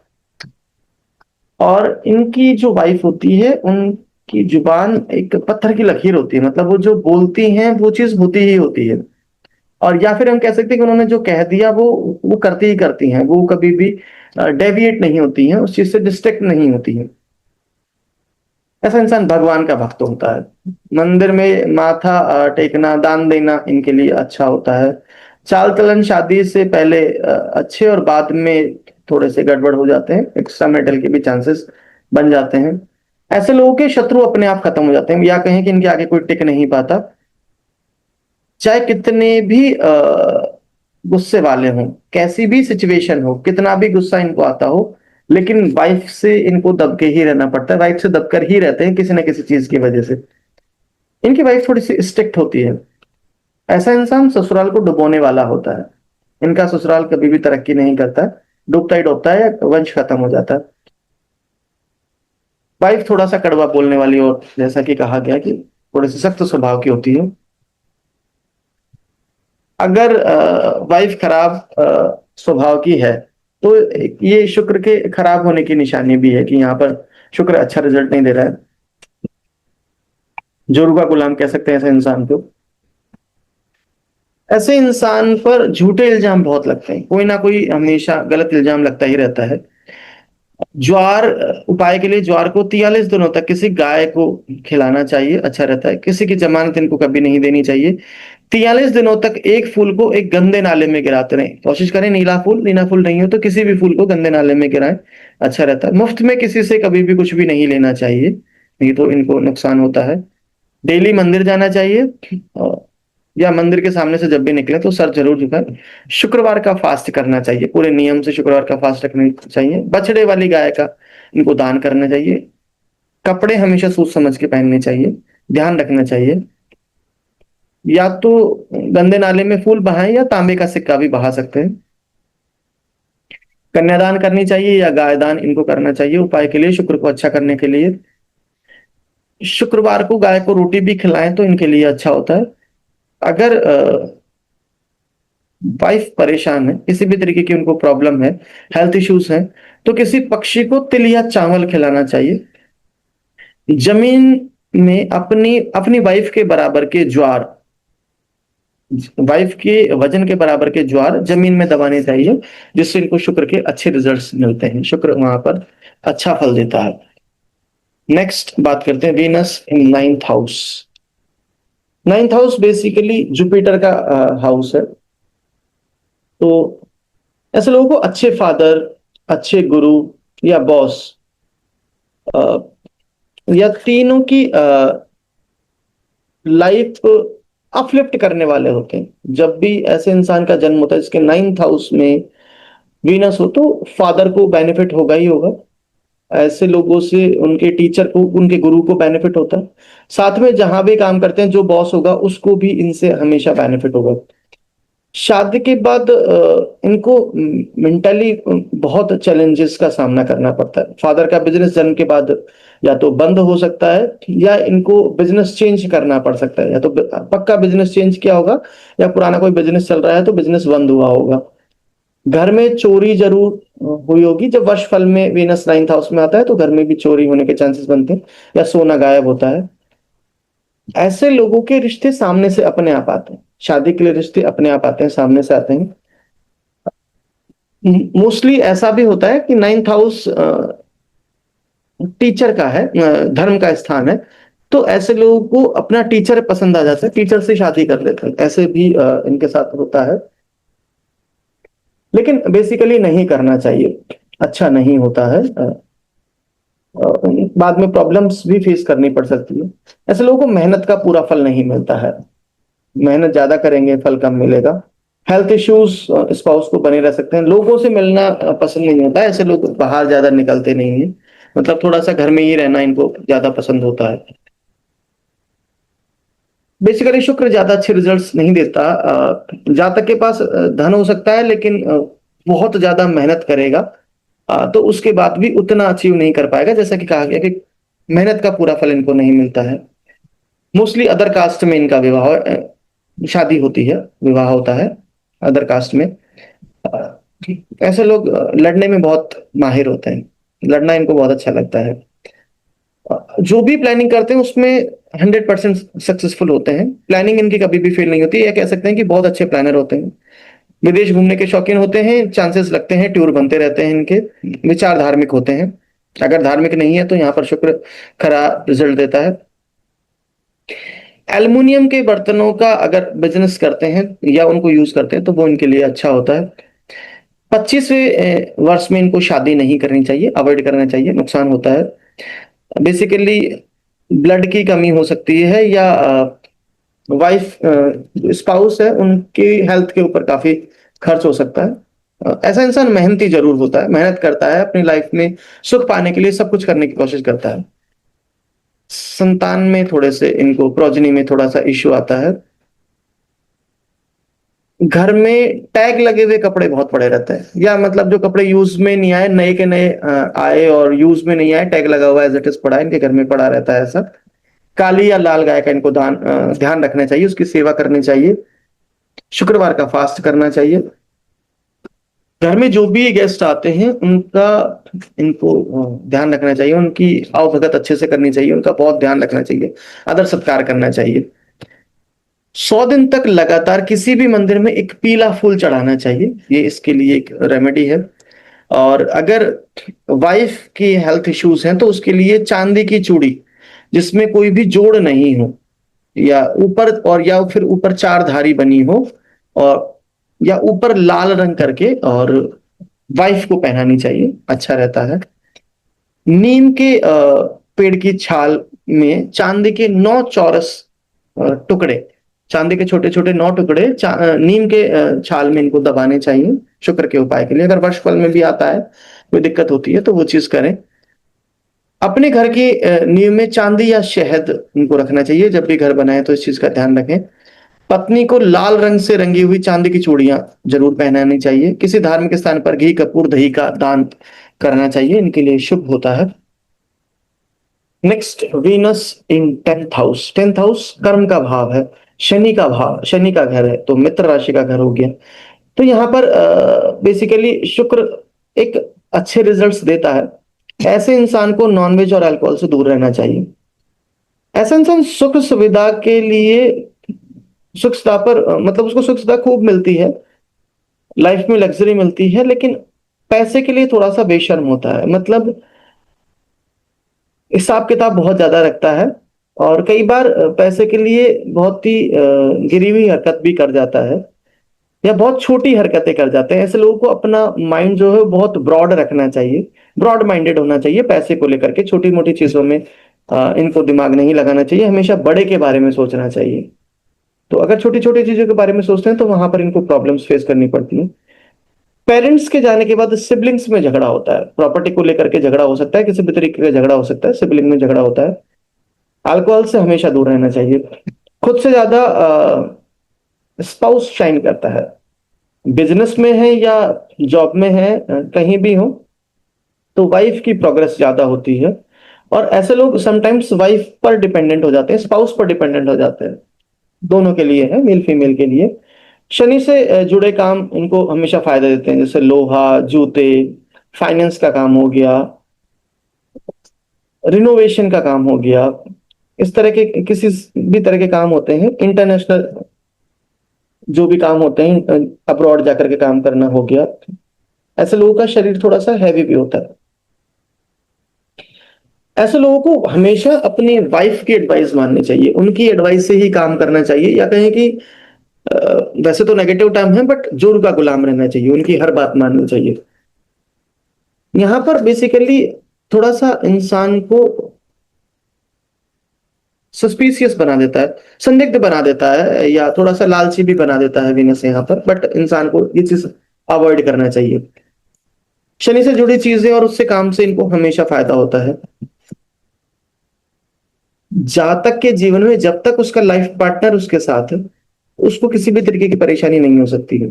और इनकी जो वाइफ होती है उनकी जुबान एक पत्थर की लकीर होती है, मतलब वो जो बोलती हैं वो चीज होती ही होती है। और या फिर हम कह सकते हैं कि उन्होंने जो कह दिया वो करती ही करती हैं, वो कभी भी डेविएट नहीं होती हैं, उस चीज से डिस्ट्रैक्ट नहीं होती हैं। ऐसा इंसान भगवान का भक्त होता है। मंदिर में माथा टेकना, दान देना इनके लिए अच्छा होता है। चाल चलन शादी से पहले अच्छे और बाद में थोड़े से गड़बड़ हो जाते हैं, एक्स्ट्रा मैरिटल के भी चांसेस बन जाते हैं। ऐसे लोगों के शत्रु अपने आप खत्म हो जाते हैं, या कहें कि इनके आगे कोई टिक नहीं पाता। चाहे कितने भी गुस्से वाले हों, कैसी भी सिचुएशन हो, कितना भी गुस्सा इनको आता हो, लेकिन वाइफ से इनको दब के ही रहना पड़ता है। वाइफ से दबकर ही रहते हैं किसी ना किसी चीज की वजह से। इनकी वाइफ थोड़ी सी स्ट्रिक्ट होती है। ऐसा इंसान ससुराल को डुबोने वाला होता है। इनका ससुराल कभी भी तरक्की नहीं करता, डूबता ही डूबता है या वंश खत्म हो जाता है। वाइफ थोड़ा सा कड़वा बोलने वाली, और जैसा कि कहा गया कि थोड़ी सी सख्त स्वभाव की होती है। अगर वाइफ खराब स्वभाव की है तो ये शुक्र के खराब होने की निशानी भी है कि यहाँ पर शुक्र अच्छा रिजल्ट नहीं दे रहा है। जोरू का गुलाम कह सकते हैं ऐसे इंसान को। ऐसे इंसान पर झूठे इल्जाम बहुत लगते हैं, कोई ना कोई हमेशा गलत इल्जाम लगता ही रहता है। ज्वार उपाय के लिए ज्वार को 43 दिनों तक किसी गाय को खिलाना चाहिए, अच्छा रहता है। किसी की जमानत इनको कभी नहीं देनी चाहिए। 43 दिनों तक एक फूल को एक गंदे नाले में गिराते रहें, कोशिश करें नीला फूल नहीं हो तो किसी भी फूल को गंदे नाले में गिराएं, अच्छा रहता है। मुफ्त में किसी से कभी भी कुछ भी नहीं लेना चाहिए, नहीं तो इनको नुकसान होता है। डेली मंदिर जाना चाहिए, या मंदिर के सामने से जब भी निकले तो सर जरूर झुकाए। शुक्रवार का फास्ट करना चाहिए, पूरे नियम से शुक्रवार का फास्ट रखना चाहिए। बछड़े वाली गाय का इनको दान करना चाहिए। कपड़े हमेशा सोच समझ के पहनने चाहिए, ध्यान रखना चाहिए। या तो गंदे नाले में फूल बहाएं या तांबे का सिक्का भी बहा सकते हैं। कन्यादान करनी चाहिए या गाय दान इनको करना चाहिए उपाय के लिए, शुक्र को अच्छा करने के लिए। शुक्रवार को गाय को रोटी भी खिलाएं तो इनके लिए अच्छा होता है। अगर वाइफ परेशान है, किसी भी तरीके की उनको प्रॉब्लम है, हेल्थ इश्यूज है, तो किसी पक्षी को तिल या चावल खिलाना चाहिए। जमीन में अपनी अपनी वाइफ के बराबर के ज्वार, वाइफ के वजन के बराबर के ज्वार जमीन में दबाने चाहिए, जिससे इनको शुक्र के अच्छे रिजल्ट्स मिलते हैं। शुक्र वहां पर अच्छा फल देता है। नेक्स्ट बात करते हैं Venus in ninth house. Ninth house basically Jupiter का हाउस है। तो ऐसे लोगों को अच्छे फादर, अच्छे गुरु या बॉस या तीनों की लाइफ अपलिफ्ट करने वाले होते हैं। जब भी ऐसे इंसान का जन्म होता है जिसके नाइन्थ हाउस में वीनस हो तो फादर को बेनिफिट होगा ही होगा। ऐसे लोगों से उनके टीचर को, उनके गुरु को बेनिफिट होता है। साथ में जहां भी काम करते हैं जो बॉस होगा उसको भी इनसे हमेशा बेनिफिट होगा। शादी के बाद इनको मेंटली बहुत चैलेंजेस का सामना करना पड़ता है। फादर का बिजनेस जन्म के बाद या तो बंद हो सकता है या इनको बिजनेस चेंज करना पड़ सकता है, या तो पक्का बिजनेस चेंज किया होगा या पुराना कोई बिजनेस चल रहा है तो बिजनेस बंद हुआ होगा। घर में चोरी जरूर हुई होगी। जब वर्ष फल में वीनस नाइन्थ हाउस में आता है तो घर में भी चोरी होने के चांसेस बनते हैं या सोना गायब होता है। ऐसे लोगों के रिश्ते सामने से अपने आप आते हैं, शादी के लिए रिश्ते अपने आप आते हैं, सामने से आते हैं। मोस्टली ऐसा भी होता है कि नाइन्थ हाउस टीचर का है, धर्म का स्थान है। तो ऐसे लोगों को अपना टीचर पसंद आ जाता है, टीचर से शादी कर लेते हैं, ऐसे भी इनके साथ होता है। लेकिन बेसिकली नहीं करना चाहिए, अच्छा नहीं होता है। बाद में प्रॉब्लम्स भी फेस करनी पड़ सकती है। ऐसे लोगों को मेहनत का पूरा फल नहीं मिलता है, मेहनत ज्यादा करेंगे फल कम मिलेगा। हेल्थ इश्यूज स्पाउस को बने रह सकते हैं, लोगों से मिलना पसंद नहीं होता है, ऐसे लोग बाहर ज्यादा निकलते नहीं है, मतलब थोड़ा सा घर में ही रहना इनको ज्यादा पसंद होता है। बेसिकली शुक्र ज्यादा अच्छे रिजल्ट्स नहीं देता। जातक के पास धन हो सकता है, लेकिन बहुत ज्यादा मेहनत करेगा तो उसके बाद भी उतना अचीव नहीं कर पाएगा, जैसा कि कहा गया कि मेहनत का पूरा फल इनको नहीं मिलता है। मोस्टली अदर कास्ट में इनका विवाह शादी होती है, विवाह होता है अदर कास्ट में। अ, ऐसे लोग लड़ने में बहुत माहिर होते हैं, लड़ना इनको बहुत अच्छा लगता है। जो भी प्लानिंग करते हैं उसमें 100% सक्सेसफुल होते हैं, प्लानिंग इनकी कभी भी फेल नहीं होती, या कह सकते हैं कि बहुत अच्छे प्लानर होते हैं। विदेश घूमने के शौकीन होते हैं, चांसेस लगते हैं टूर बनते रहते हैं इनके। विचार धार्मिक होते हैं, अगर धार्मिक नहीं है तो यहाँ पर शुक्र खरा रिजल्ट देता है। एल्युमिनियम के बर्तनों का अगर बिजनेस करते हैं या उनको यूज करते हैं तो वो इनके लिए अच्छा होता है। 25वें वर्ष में इनको शादी नहीं करनी चाहिए, अवॉइड करना चाहिए, नुकसान होता है। बेसिकली ब्लड की कमी हो सकती है, या वाइफ स्पाउस है उनकी हेल्थ के ऊपर काफी खर्च हो सकता है। ऐसा इंसान मेहनती जरूर होता है, मेहनत करता है, अपनी लाइफ में सुख पाने के लिए सब कुछ करने की कोशिश करता है। संतान में थोड़े से इनको प्रोजनी में थोड़ा सा इश्यू आता है। घर में टैग लगे हुए कपड़े बहुत पड़े रहते हैं, या मतलब जो कपड़े यूज में नहीं आए, नए के नए आए और यूज में नहीं आए, टैग लगा हुआ एज इट इज पड़ा है, इनके घर में पड़ा रहता है ऐसा। काली या लाल गाय का इनको ध्यान रखना चाहिए, उसकी सेवा करनी चाहिए, शुक्रवार का फास्ट करना चाहिए। घर में जो भी गेस्ट आते हैं उनका इनको ध्यान रखना चाहिए, उनकी आवभगत अच्छे से करनी चाहिए, उनका बहुत ध्यान रखना चाहिए, आदर सत्कार करना चाहिए। 100 दिन तक लगातार किसी भी मंदिर में एक पीला फूल चढ़ाना चाहिए, ये इसके लिए एक रेमेडी है। और अगर वाइफ की हेल्थ इश्यूज हैं तो उसके लिए चांदी की चूड़ी जिसमें कोई भी जोड़ नहीं हो, या ऊपर और या फिर ऊपर चार धारी बनी हो, और या ऊपर लाल रंग करके, और वाइफ को पहनानी चाहिए, अच्छा रहता है। नीम के पेड़ की छाल में चांदी के 9 चौरस टुकड़े, चांदी के छोटे छोटे 9 टुकड़े नीम के छाल में इनको दबाने चाहिए, शुक्र के उपाय के लिए। अगर वर्ष फल में भी आता है, कोई दिक्कत होती है तो वो चीज करें। अपने घर की नींव में चांदी या शहद इनको रखना चाहिए, जब भी घर बनाए तो इस चीज का ध्यान रखें। पत्नी को लाल रंग से रंगी हुई चांदी की चूड़ियां जरूर पहनानी चाहिए। किसी धार्मिक स्थान पर घी कपूर दही का दान करना चाहिए, इनके लिए शुभ होता है। नेक्स्ट, वीनस इन 10th हाउस। 10th हाउस कर्म का भाव है, शनि का भाव, शनि का घर है, तो मित्र राशि का घर हो गया। तो यहाँ पर बेसिकली शुक्र एक अच्छे रिजल्ट्स देता है। ऐसे इंसान को नॉनवेज और अल्कोहल से दूर रहना चाहिए। ऐसा इंसान सुख सुविधा के लिए, सुख सुविधा पर मतलब उसको सुख सुविधा खूब मिलती है, लाइफ में लग्जरी मिलती है, लेकिन पैसे के लिए थोड़ा सा बेशर्म होता है, मतलब हिसाब किताब बहुत ज्यादा रखता है, और कई बार पैसे के लिए बहुत ही गिरी हुई हरकत भी कर जाता है, या बहुत छोटी हरकतें कर जाते हैं। ऐसे लोगों को अपना माइंड जो है बहुत ब्रॉड रखना चाहिए, ब्रॉड माइंडेड होना चाहिए पैसे को लेकर के, छोटी मोटी चीजों में इनको दिमाग नहीं लगाना चाहिए, हमेशा बड़े के बारे में सोचना चाहिए। तो अगर छोटी छोटी चीजों के बारे में सोचते हैं तो वहां पर इनको प्रॉब्लम्स फेस करनी पड़ती है। पेरेंट्स के जाने के बाद सिबलिंग्स में झगड़ा होता है, प्रॉपर्टी को लेकर के झगड़ा हो सकता है, किसी भी तरीके का झगड़ा हो सकता है, सिबलिंग में झगड़ा होता है। अल्कोहल से हमेशा दूर रहना चाहिए। खुद से ज्यादा स्पाउस शाइन करता है, बिजनेस में है या जॉब में है, कहीं भी हो, तो वाइफ की प्रोग्रेस ज्यादा होती है। और ऐसे लोग समटाइम्स वाइफ पर डिपेंडेंट हो जाते हैं, स्पाउस पर डिपेंडेंट हो जाते हैं, दोनों के लिए है, मेल फीमेल के लिए। शनि से जुड़े काम इनको हमेशा फायदा देते हैं, जैसे लोहा, जूते, फाइनेंस का काम हो गया, रिनोवेशन का काम हो गया, इस तरह के किसी भी तरह के काम होते हैं, इंटरनेशनल जो भी काम होते हैं, अब्रॉड जाकर के काम करना हो गया। ऐसे लोगों का शरीर थोड़ा सा हैवी भी होता है। ऐसे लोगों को हमेशा अपनी वाइफ की एडवाइस माननी चाहिए, उनकी एडवाइस से ही काम करना चाहिए, या कहें कि अ, वैसे तो नेगेटिव टर्म है बट जोर का गुलाम रहना चाहिए, उनकी हर बात माननी चाहिए। यहाँ पर बेसिकली थोड़ा सा इंसान को सस्पिशियस बना देता है, संदिग्ध बना देता है, या थोड़ा सा लालची भी बना देता है वीनस यहाँ पर, बट इंसान को ये चीज अवॉइड करना चाहिए। शनि से जुड़ी चीजें और उससे काम से इनको हमेशा फायदा होता है। जातक के जीवन में जब तक उसका लाइफ पार्टनर उसके साथ है, उसको किसी भी तरीके की परेशानी नहीं हो सकती है।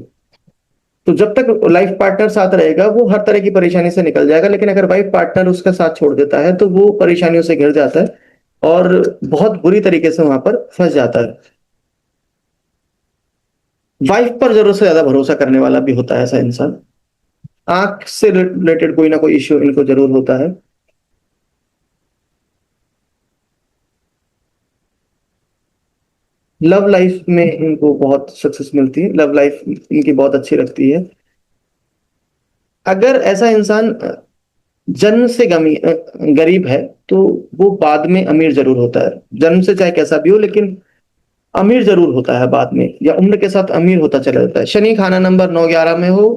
तो जब तक लाइफ पार्टनर साथ रहेगा वो हर तरह की परेशानी से निकल जाएगा, लेकिन अगर वाइफ पार्टनर उसका साथ छोड़ देता है तो वो परेशानियों से घिर जाता है और बहुत बुरी तरीके से वहां पर फंस जाता है। वाइफ पर जरूरत से ज्यादा भरोसा करने वाला भी होता है ऐसा इंसान। आंख से रिलेटेड कोई ना कोई इश्यू इनको जरूर होता है। लव लाइफ में इनको बहुत सक्सेस मिलती है, लव लाइफ इनकी बहुत अच्छी लगती है। अगर ऐसा इंसान जन्म से गरीब है तो वो बाद में अमीर जरूर होता है, जन्म से चाहे कैसा भी हो लेकिन अमीर जरूर होता है बाद में, या उम्र के साथ अमीर होता चला जाता है। शनि खाना नंबर 9 11 में हो,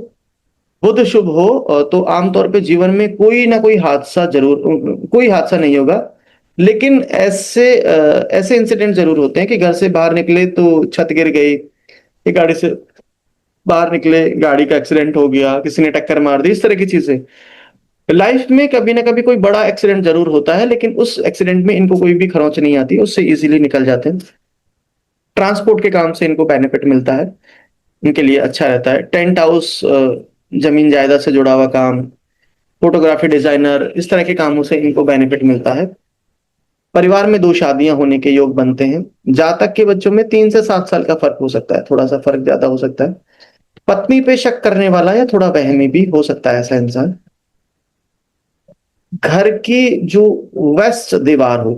बुध शुभ हो, तो आमतौर पे जीवन में कोई ना कोई हादसा जरूर, कोई हादसा नहीं होगा, लेकिन ऐसे इंसिडेंट जरूर होते हैं कि घर से बाहर निकले तो छत गिर गई, कि गाड़ी से बाहर निकले गाड़ी का एक्सीडेंट हो गया, किसी ने टक्कर मार दी, इस तरह की चीजें। लाइफ में कभी ना कभी कोई बड़ा एक्सीडेंट जरूर होता है, लेकिन उस एक्सीडेंट में इनको कोई भी खरोंच नहीं आती, उससे इजीली निकल जाते हैं। ट्रांसपोर्ट के काम से इनको बेनिफिट मिलता है, इनके लिए अच्छा रहता है। टेंट हाउस, जमीन जायदाद से जुड़ा हुआ काम, फोटोग्राफी डिजाइनर, इस तरह के कामों से इनको बेनिफिट मिलता है। परिवार में दो शादियां होने के योग बनते हैं। जातक के बच्चों में 3 से 7 साल का फर्क हो सकता है, थोड़ा सा फर्क ज्यादा हो सकता है। पत्नी पे शक करने वाला या थोड़ा वहमी भी हो सकता है ऐसा इंसान। घर की जो वेस्ट दीवार हो,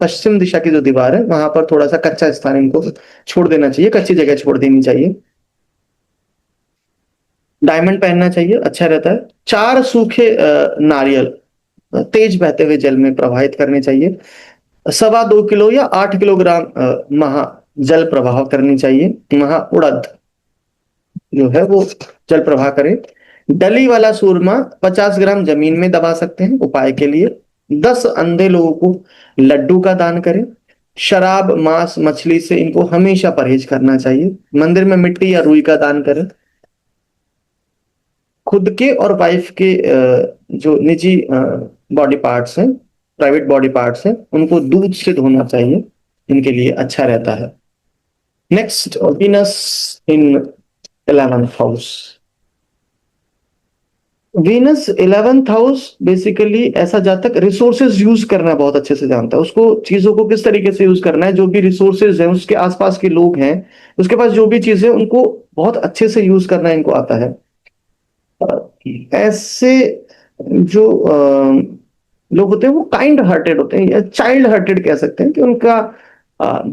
पश्चिम दिशा की जो दीवार है वहां पर थोड़ा सा कच्चा स्थान इनको छोड़ देना चाहिए, कच्ची जगह छोड़ देनी चाहिए। डायमंड पहनना चाहिए, अच्छा रहता है। 4 सूखे नारियल तेज बहते हुए जल में प्रवाहित करने चाहिए। 2.25 किलो या 8 किलोग्राम महा जल प्रवाह करनी चाहिए। महा उड़द जो है वो जल प्रवाह करें। डली वाला सूरमा 50 ग्राम जमीन में दबा सकते हैं उपाय के लिए। 10 अंधे लोगों को लड्डू का दान करें। शराब मांस मछली से इनको हमेशा परहेज करना चाहिए। मंदिर में मिट्टी या रुई का दान करें। खुद के और वाइफ के जो निजी बॉडी पार्ट्स हैं, प्राइवेट बॉडी पार्ट्स हैं, उनको दूध से धोना चाहिए, इनके लिए अच्छा रहता है। नेक्स्ट, वीनस इन 11th house. Venus 11th house basically ऐसा जातक रिसोर्सेज यूज करना बहुत अच्छे से जानता है, उसको चीजों को किस तरीके से यूज करना है, जो भी रिसोर्सेज हैं उसके आसपास के लोग हैं, उसके पास जो भी चीजें उनको बहुत अच्छे से यूज करना इनको आता है। ऐसे जो लोग होते हैं वो काइंड हार्टेड होते हैं, या चाइल्ड हार्टेड कह सकते हैं, कि उनका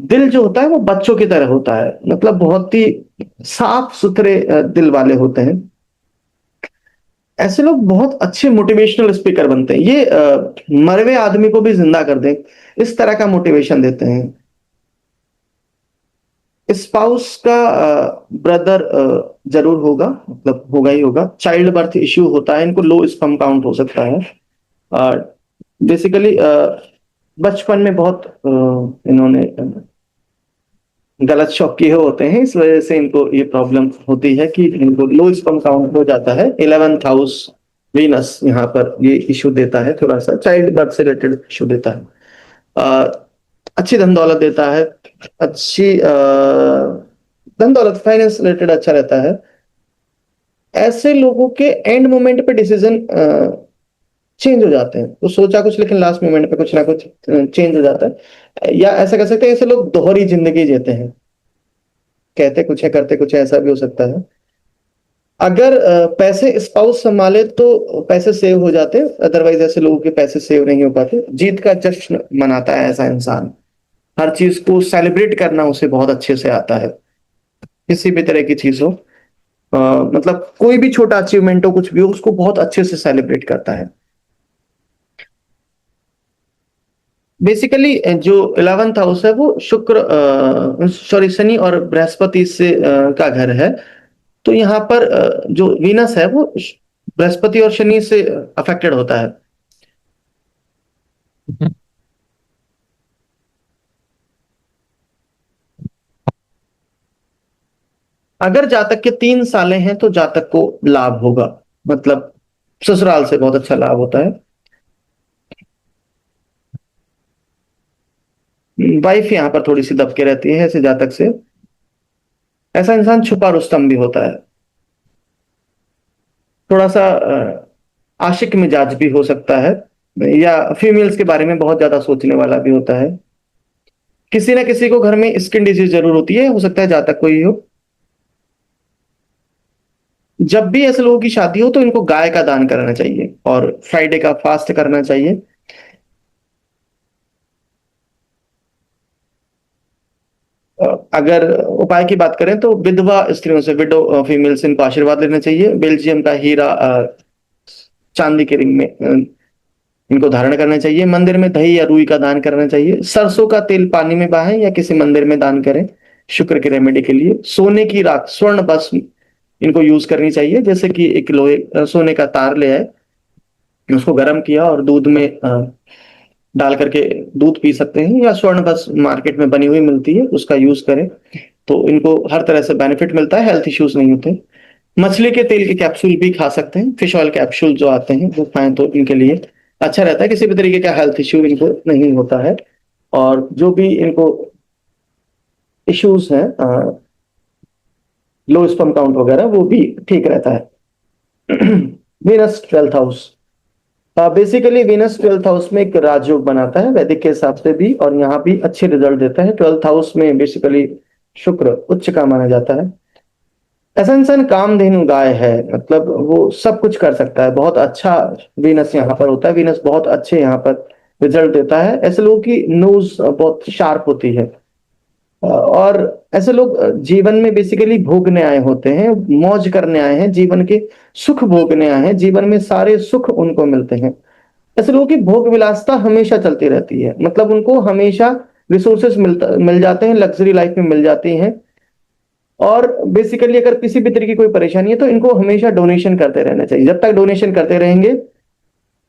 दिल जो होता है वो बच्चों की तरह होता है, मतलब बहुत ही साफ सुथरे दिल वाले होते हैं। ऐसे लोग बहुत अच्छे मोटिवेशनल स्पीकर बनते हैं, ये मरे हुए आदमी को भी जिंदा कर दें, इस तरह का मोटिवेशन देते हैं। स्पाउस का ब्रदर जरूर होगा, मतलब होगा ही होगा। चाइल्ड बर्थ इश्यू होता है इनको, लो स्पर्म काउंट हो सकता है। बेसिकली बचपन में बहुत इन्होंने गलत शौक किए होते हैं, इस वजह से इनको ये प्रॉब्लम होती है कि इनको लो स्पर्म काउंट हो जाता है। 11th हाउस वीनस यहाँ पर ये इश्यू देता है, थोड़ा सा चाइल्ड बर्थ से रिलेटेड इश्यू देता है। अच्छी धन दौलत देता है, अच्छी धन दौलत फाइनेंस रिलेटेड अच्छा रहता है। ऐसे लोगों के एंड मोमेंट पे डिसीजन चेंज हो जाते हैं, तो सोचा कुछ लेकिन लास्ट मोमेंट पे कुछ ना कुछ चेंज हो जाता है, या ऐसा कह सकते हैं ऐसे लोग दोहरी जिंदगी जीते हैं, कहते कुछ है करते कुछ है, ऐसा भी हो सकता है। अगर पैसे स्पाउस संभाले तो पैसे सेव हो जाते, अदरवाइज ऐसे लोगों के पैसे सेव नहीं हो पाते। जीत का जश्न मनाता है ऐसा इंसान, हर चीज को सेलिब्रेट करना उसे बहुत अच्छे से आता है, किसी भी तरह की चीज हो, मतलब कोई भी छोटा अचीवमेंट हो कुछ भी हो उसको बहुत अच्छे से सेलिब्रेट करता है। बेसिकली जो 11th हाउस है वो शुक्र, सॉरी, शनि और बृहस्पति से का घर है। तो यहाँ पर जो वीनस है वो बृहस्पति और शनि से अफेक्टेड होता है। अगर जातक के 3 सालें हैं तो जातक को लाभ होगा, मतलब ससुराल से बहुत अच्छा लाभ होता है। वाइफ यहाँ पर थोड़ी सी दबके रहती है ऐसे जातक से। ऐसा इंसान छुपा रुस्तम भी होता है, थोड़ा सा आशिक मिजाज भी हो सकता है, या फीमेल्स के बारे में बहुत ज्यादा सोचने वाला भी होता है। किसी ना किसी को घर में स्किन डिजीज जरूर होती है, हो सकता है जातक कोई हो। जब भी ऐसे लोगों की शादी हो तो इनको गाय का दान करना चाहिए और फ्राइडे का फास्ट करना चाहिए। अगर उपाय की बात करें तो विधवा स्त्रियों से, विडो फीमेल्स, इनको आशीर्वाद लेना चाहिए। बेल्जियम का हीरा चांदी के रिंग में इनको धारण करना चाहिए। मंदिर में दही या रुई का दान करना चाहिए। सरसों का तेल पानी में बहाएं या किसी मंदिर में दान करें शुक्र की रेमेडी के लिए। सोने की राख, स्वर्ण भस्म इनको यूज करनी चाहिए। जैसे कि एक लोहे सोने का तार ले आए, उसको गर्म किया और दूध में डाल करके दूध पी सकते हैं, या स्वर्ण भस्म मार्केट में बनी हुई मिलती है उसका यूज करें। तो इनको हर तरह से बेनिफिट मिलता है, हेल्थ इश्यूज नहीं होते। मछली के तेल के कैप्सूल भी खा सकते हैं, फिश ऑयल कैप्सूल जो आते हैं वो खाएं तो इनके लिए अच्छा रहता है। किसी भी तरीके का हेल्थ इश्यू इनको नहीं होता है। और जो भी इनको इश्यूज हैं, लो स्पर्म काउंट वगैरह, वो भी ठीक रहता है। Venus 12th house, basically Venus 12th house में एक राजयोग बनाता है वैदिक के हिसाब से भी, और यहाँ भी अच्छे रिजल्ट देता है। 12th हाउस में बेसिकली शुक्र उच्च का माना जाता है। ऐसा इंसान कामधेनु गाय है, मतलब वो सब कुछ कर सकता है, बहुत अच्छा वीनस यहाँ पर होता है। वीनस बहुत अच्छे यहाँ पर रिजल्ट देता है। ऐसे लोगों की नोज बहुत शार्प होती है। और ऐसे लोग जीवन में बेसिकली भोगने आए होते हैं, मौज करने आए हैं, जीवन के सुख भोगने आए हैं, जीवन में सारे सुख उनको मिलते हैं। ऐसे लोगों की भोग विलासता हमेशा चलती रहती है, मतलब उनको हमेशा रिसोर्सेस मिल जाते हैं, लग्जरी लाइफ में मिल जाती हैं। और बेसिकली अगर किसी भी तरीके की कोई परेशानी है तो इनको हमेशा डोनेशन करते रहना चाहिए। जब तक डोनेशन करते रहेंगे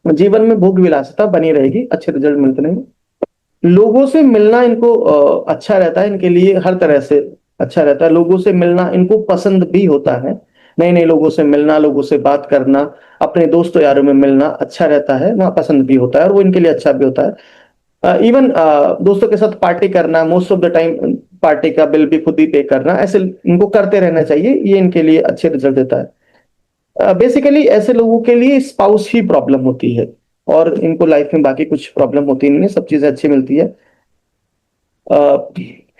जीवन में भोग विलासिता बनी रहेगी, अच्छे रिजल्ट मिलते रहेंगे। लोगों से मिलना इनको अच्छा रहता है, इनके लिए हर तरह से अच्छा रहता है। लोगों से मिलना इनको पसंद भी होता है। नए नए लोगों से मिलना, लोगों से बात करना, अपने दोस्तों यारों में मिलना अच्छा रहता है, वहाँ पसंद भी होता है और वो इनके लिए अच्छा भी होता है। इवन दोस्तों के साथ पार्टी करना, most of the time party का बिल भी खुद ही पे करना, ऐसे इनको करते रहना चाहिए, ये इनके लिए अच्छे रिजल्ट देता है। बेसिकली ऐसे लोगों के लिए स्पाउस ही प्रॉब्लम होती है, और इनको लाइफ में बाकी कुछ प्रॉब्लम होती नहीं है, सब चीजें अच्छी मिलती है।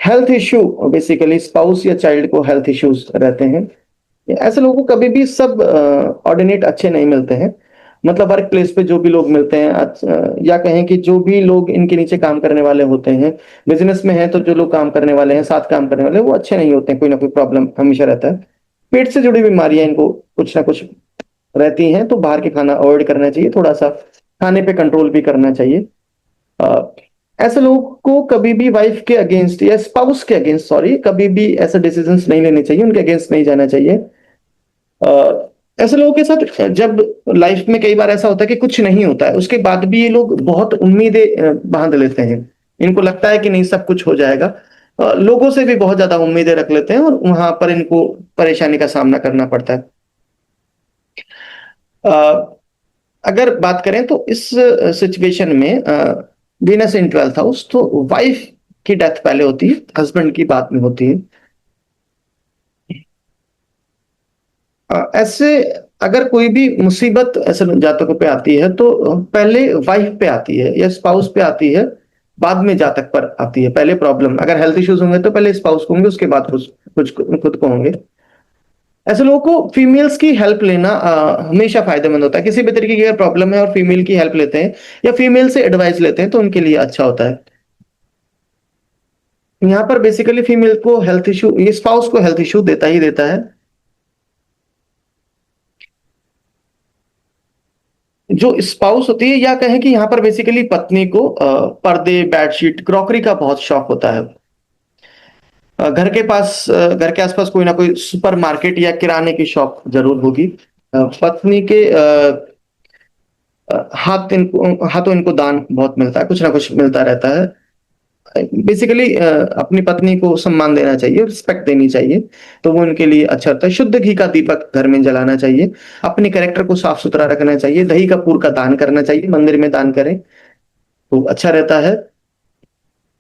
हेल्थ इश्यू, बेसिकली स्पाउस या चाइल्ड को हेल्थ इश्यूज रहते हैं। ऐसे लोगों को कभी भी सब ऑर्डिनेट अच्छे नहीं मिलते हैं। मतलब वर्क प्लेस पे जो भी लोग मिलते हैं, या कहें कि जो भी लोग इनके नीचे काम करने वाले होते हैं, बिजनेस में है तो जो लोग काम करने वाले हैं, साथ काम करने वाले हैं, वो अच्छे नहीं होते हैं, कोई ना कोई प्रॉब्लम हमेशा रहता है। पेट से जुड़ी बीमारियां इनको कुछ ना कुछ रहती हैं, तो बाहर के खाना अवॉइड करना चाहिए, थोड़ा सा खाने पे कंट्रोल भी करना चाहिए। अ, ऐसे लोगों को कभी भी वाइफ के अगेंस्ट या स्पाउस के अगेंस्ट, सॉरी, कभी भी ऐसे डिसीजंस नहीं लेने चाहिए, उनके अगेंस्ट नहीं जाना चाहिए। ऐसे लोगों के साथ जब लाइफ में कई बार ऐसा होता है कि कुछ नहीं होता है, उसके बाद भी ये लोग बहुत उम्मीदें बांध लेते हैं। इनको लगता है कि नहीं, सब कुछ हो जाएगा। लोगों से भी बहुत ज्यादा उम्मीदें रख लेते हैं और वहां पर इनको परेशानी का सामना करना पड़ता है। अ, अगर बात करें तो इस सिचुएशन में वीनस इन 12th हाउस, तो वाइफ की डेथ पहले होती है, हस्बैंड की बाद में होती है। ऐसे अगर कोई भी मुसीबत ऐसे जातकों पे आती है तो पहले वाइफ पे आती है या स्पाउस पे आती है, बाद में जातक पर आती है। पहले प्रॉब्लम, अगर हेल्थ इश्यूज होंगे तो पहले स्पाउस को होंगे, उसके बाद कुछ कुछ खुद को होंगे। ऐसे लोगों को फीमेल्स की हेल्प लेना हमेशा फायदेमंद होता है। किसी भी तरीके की अगर प्रॉब्लम है और फीमेल की हेल्प लेते हैं या फीमेल से एडवाइस लेते हैं तो उनके लिए अच्छा होता है। यहाँ पर बेसिकली फीमेल को हेल्थ इशू, ये स्पाउस को हेल्थ इशू देता ही देता है। जो स्पाउस होती है, या कहें कि यहाँ पर बेसिकली पत्नी को पर्दे, बेडशीट, क्रॉकरी का बहुत शौक होता है। घर के आसपास कोई ना कोई सुपरमार्केट या किराने की शॉप जरूर होगी। पत्नी के हाथों इनको दान बहुत मिलता है, कुछ ना कुछ मिलता रहता है। बेसिकली अपनी पत्नी को सम्मान देना चाहिए, रिस्पेक्ट देनी चाहिए, तो वो उनके लिए अच्छा होता है। शुद्ध घी का दीपक घर में जलाना चाहिए, अपने कैरेक्टर को साफ सुथरा रखना चाहिए, दही कपूर का दान करना चाहिए, मंदिर में दान करें तो अच्छा रहता है।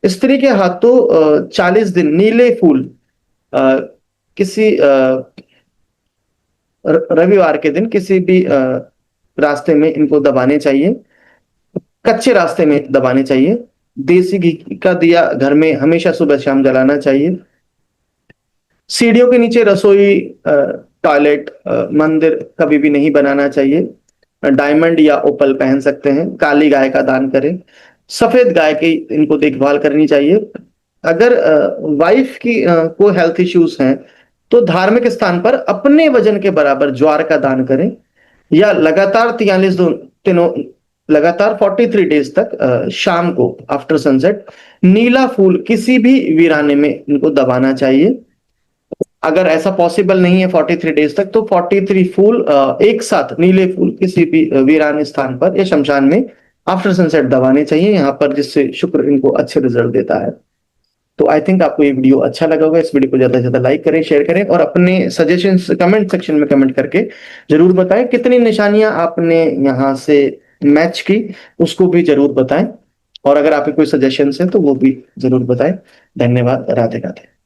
स्त्री के हाथों 40 दिन नीले फूल अ, किसी रविवार के दिन किसी भी रास्ते में इनको दबाने चाहिए, कच्चे रास्ते में दबाने चाहिए। देसी घी का दिया घर में हमेशा सुबह शाम जलाना चाहिए। सीढ़ियों के नीचे रसोई, टॉयलेट, मंदिर कभी भी नहीं बनाना चाहिए। डायमंड या ओपल पहन सकते हैं। काली गाय का दान करें। सफेद गाय की इनको देखभाल करनी चाहिए। अगर वाइफ की को हेल्थ इश्यूज हैं तो धार्मिक स्थान पर अपने वजन के बराबर ज्वार का दान करें, या लगातार 43 दिनों लगातार 43 डेज तक शाम को आफ्टर सनसेट नीला फूल किसी भी वीराने में इनको दबाना चाहिए। अगर ऐसा पॉसिबल नहीं है 43 डेज तक, तो 43 फूल एक साथ नीले फूल किसी भी वीरान स्थान पर या शमशान में आफ्टर सनसेट दबाने चाहिए यहाँ पर, जिससे शुक्र इनको अच्छे रिजल्ट देता है। तो आई थिंक आपको ये वीडियो अच्छा लगा होगा। इस वीडियो को ज्यादा से ज्यादा लाइक करें, शेयर करें, और अपने सजेशंस कमेंट सेक्शन में कमेंट करके जरूर बताएं कितनी निशानियां आपने यहाँ से मैच की, उसको भी जरूर बताएं। और अगर आपके कोई सजेशंस हैं तो वो भी जरूर बताएं। धन्यवाद। राधे राधे।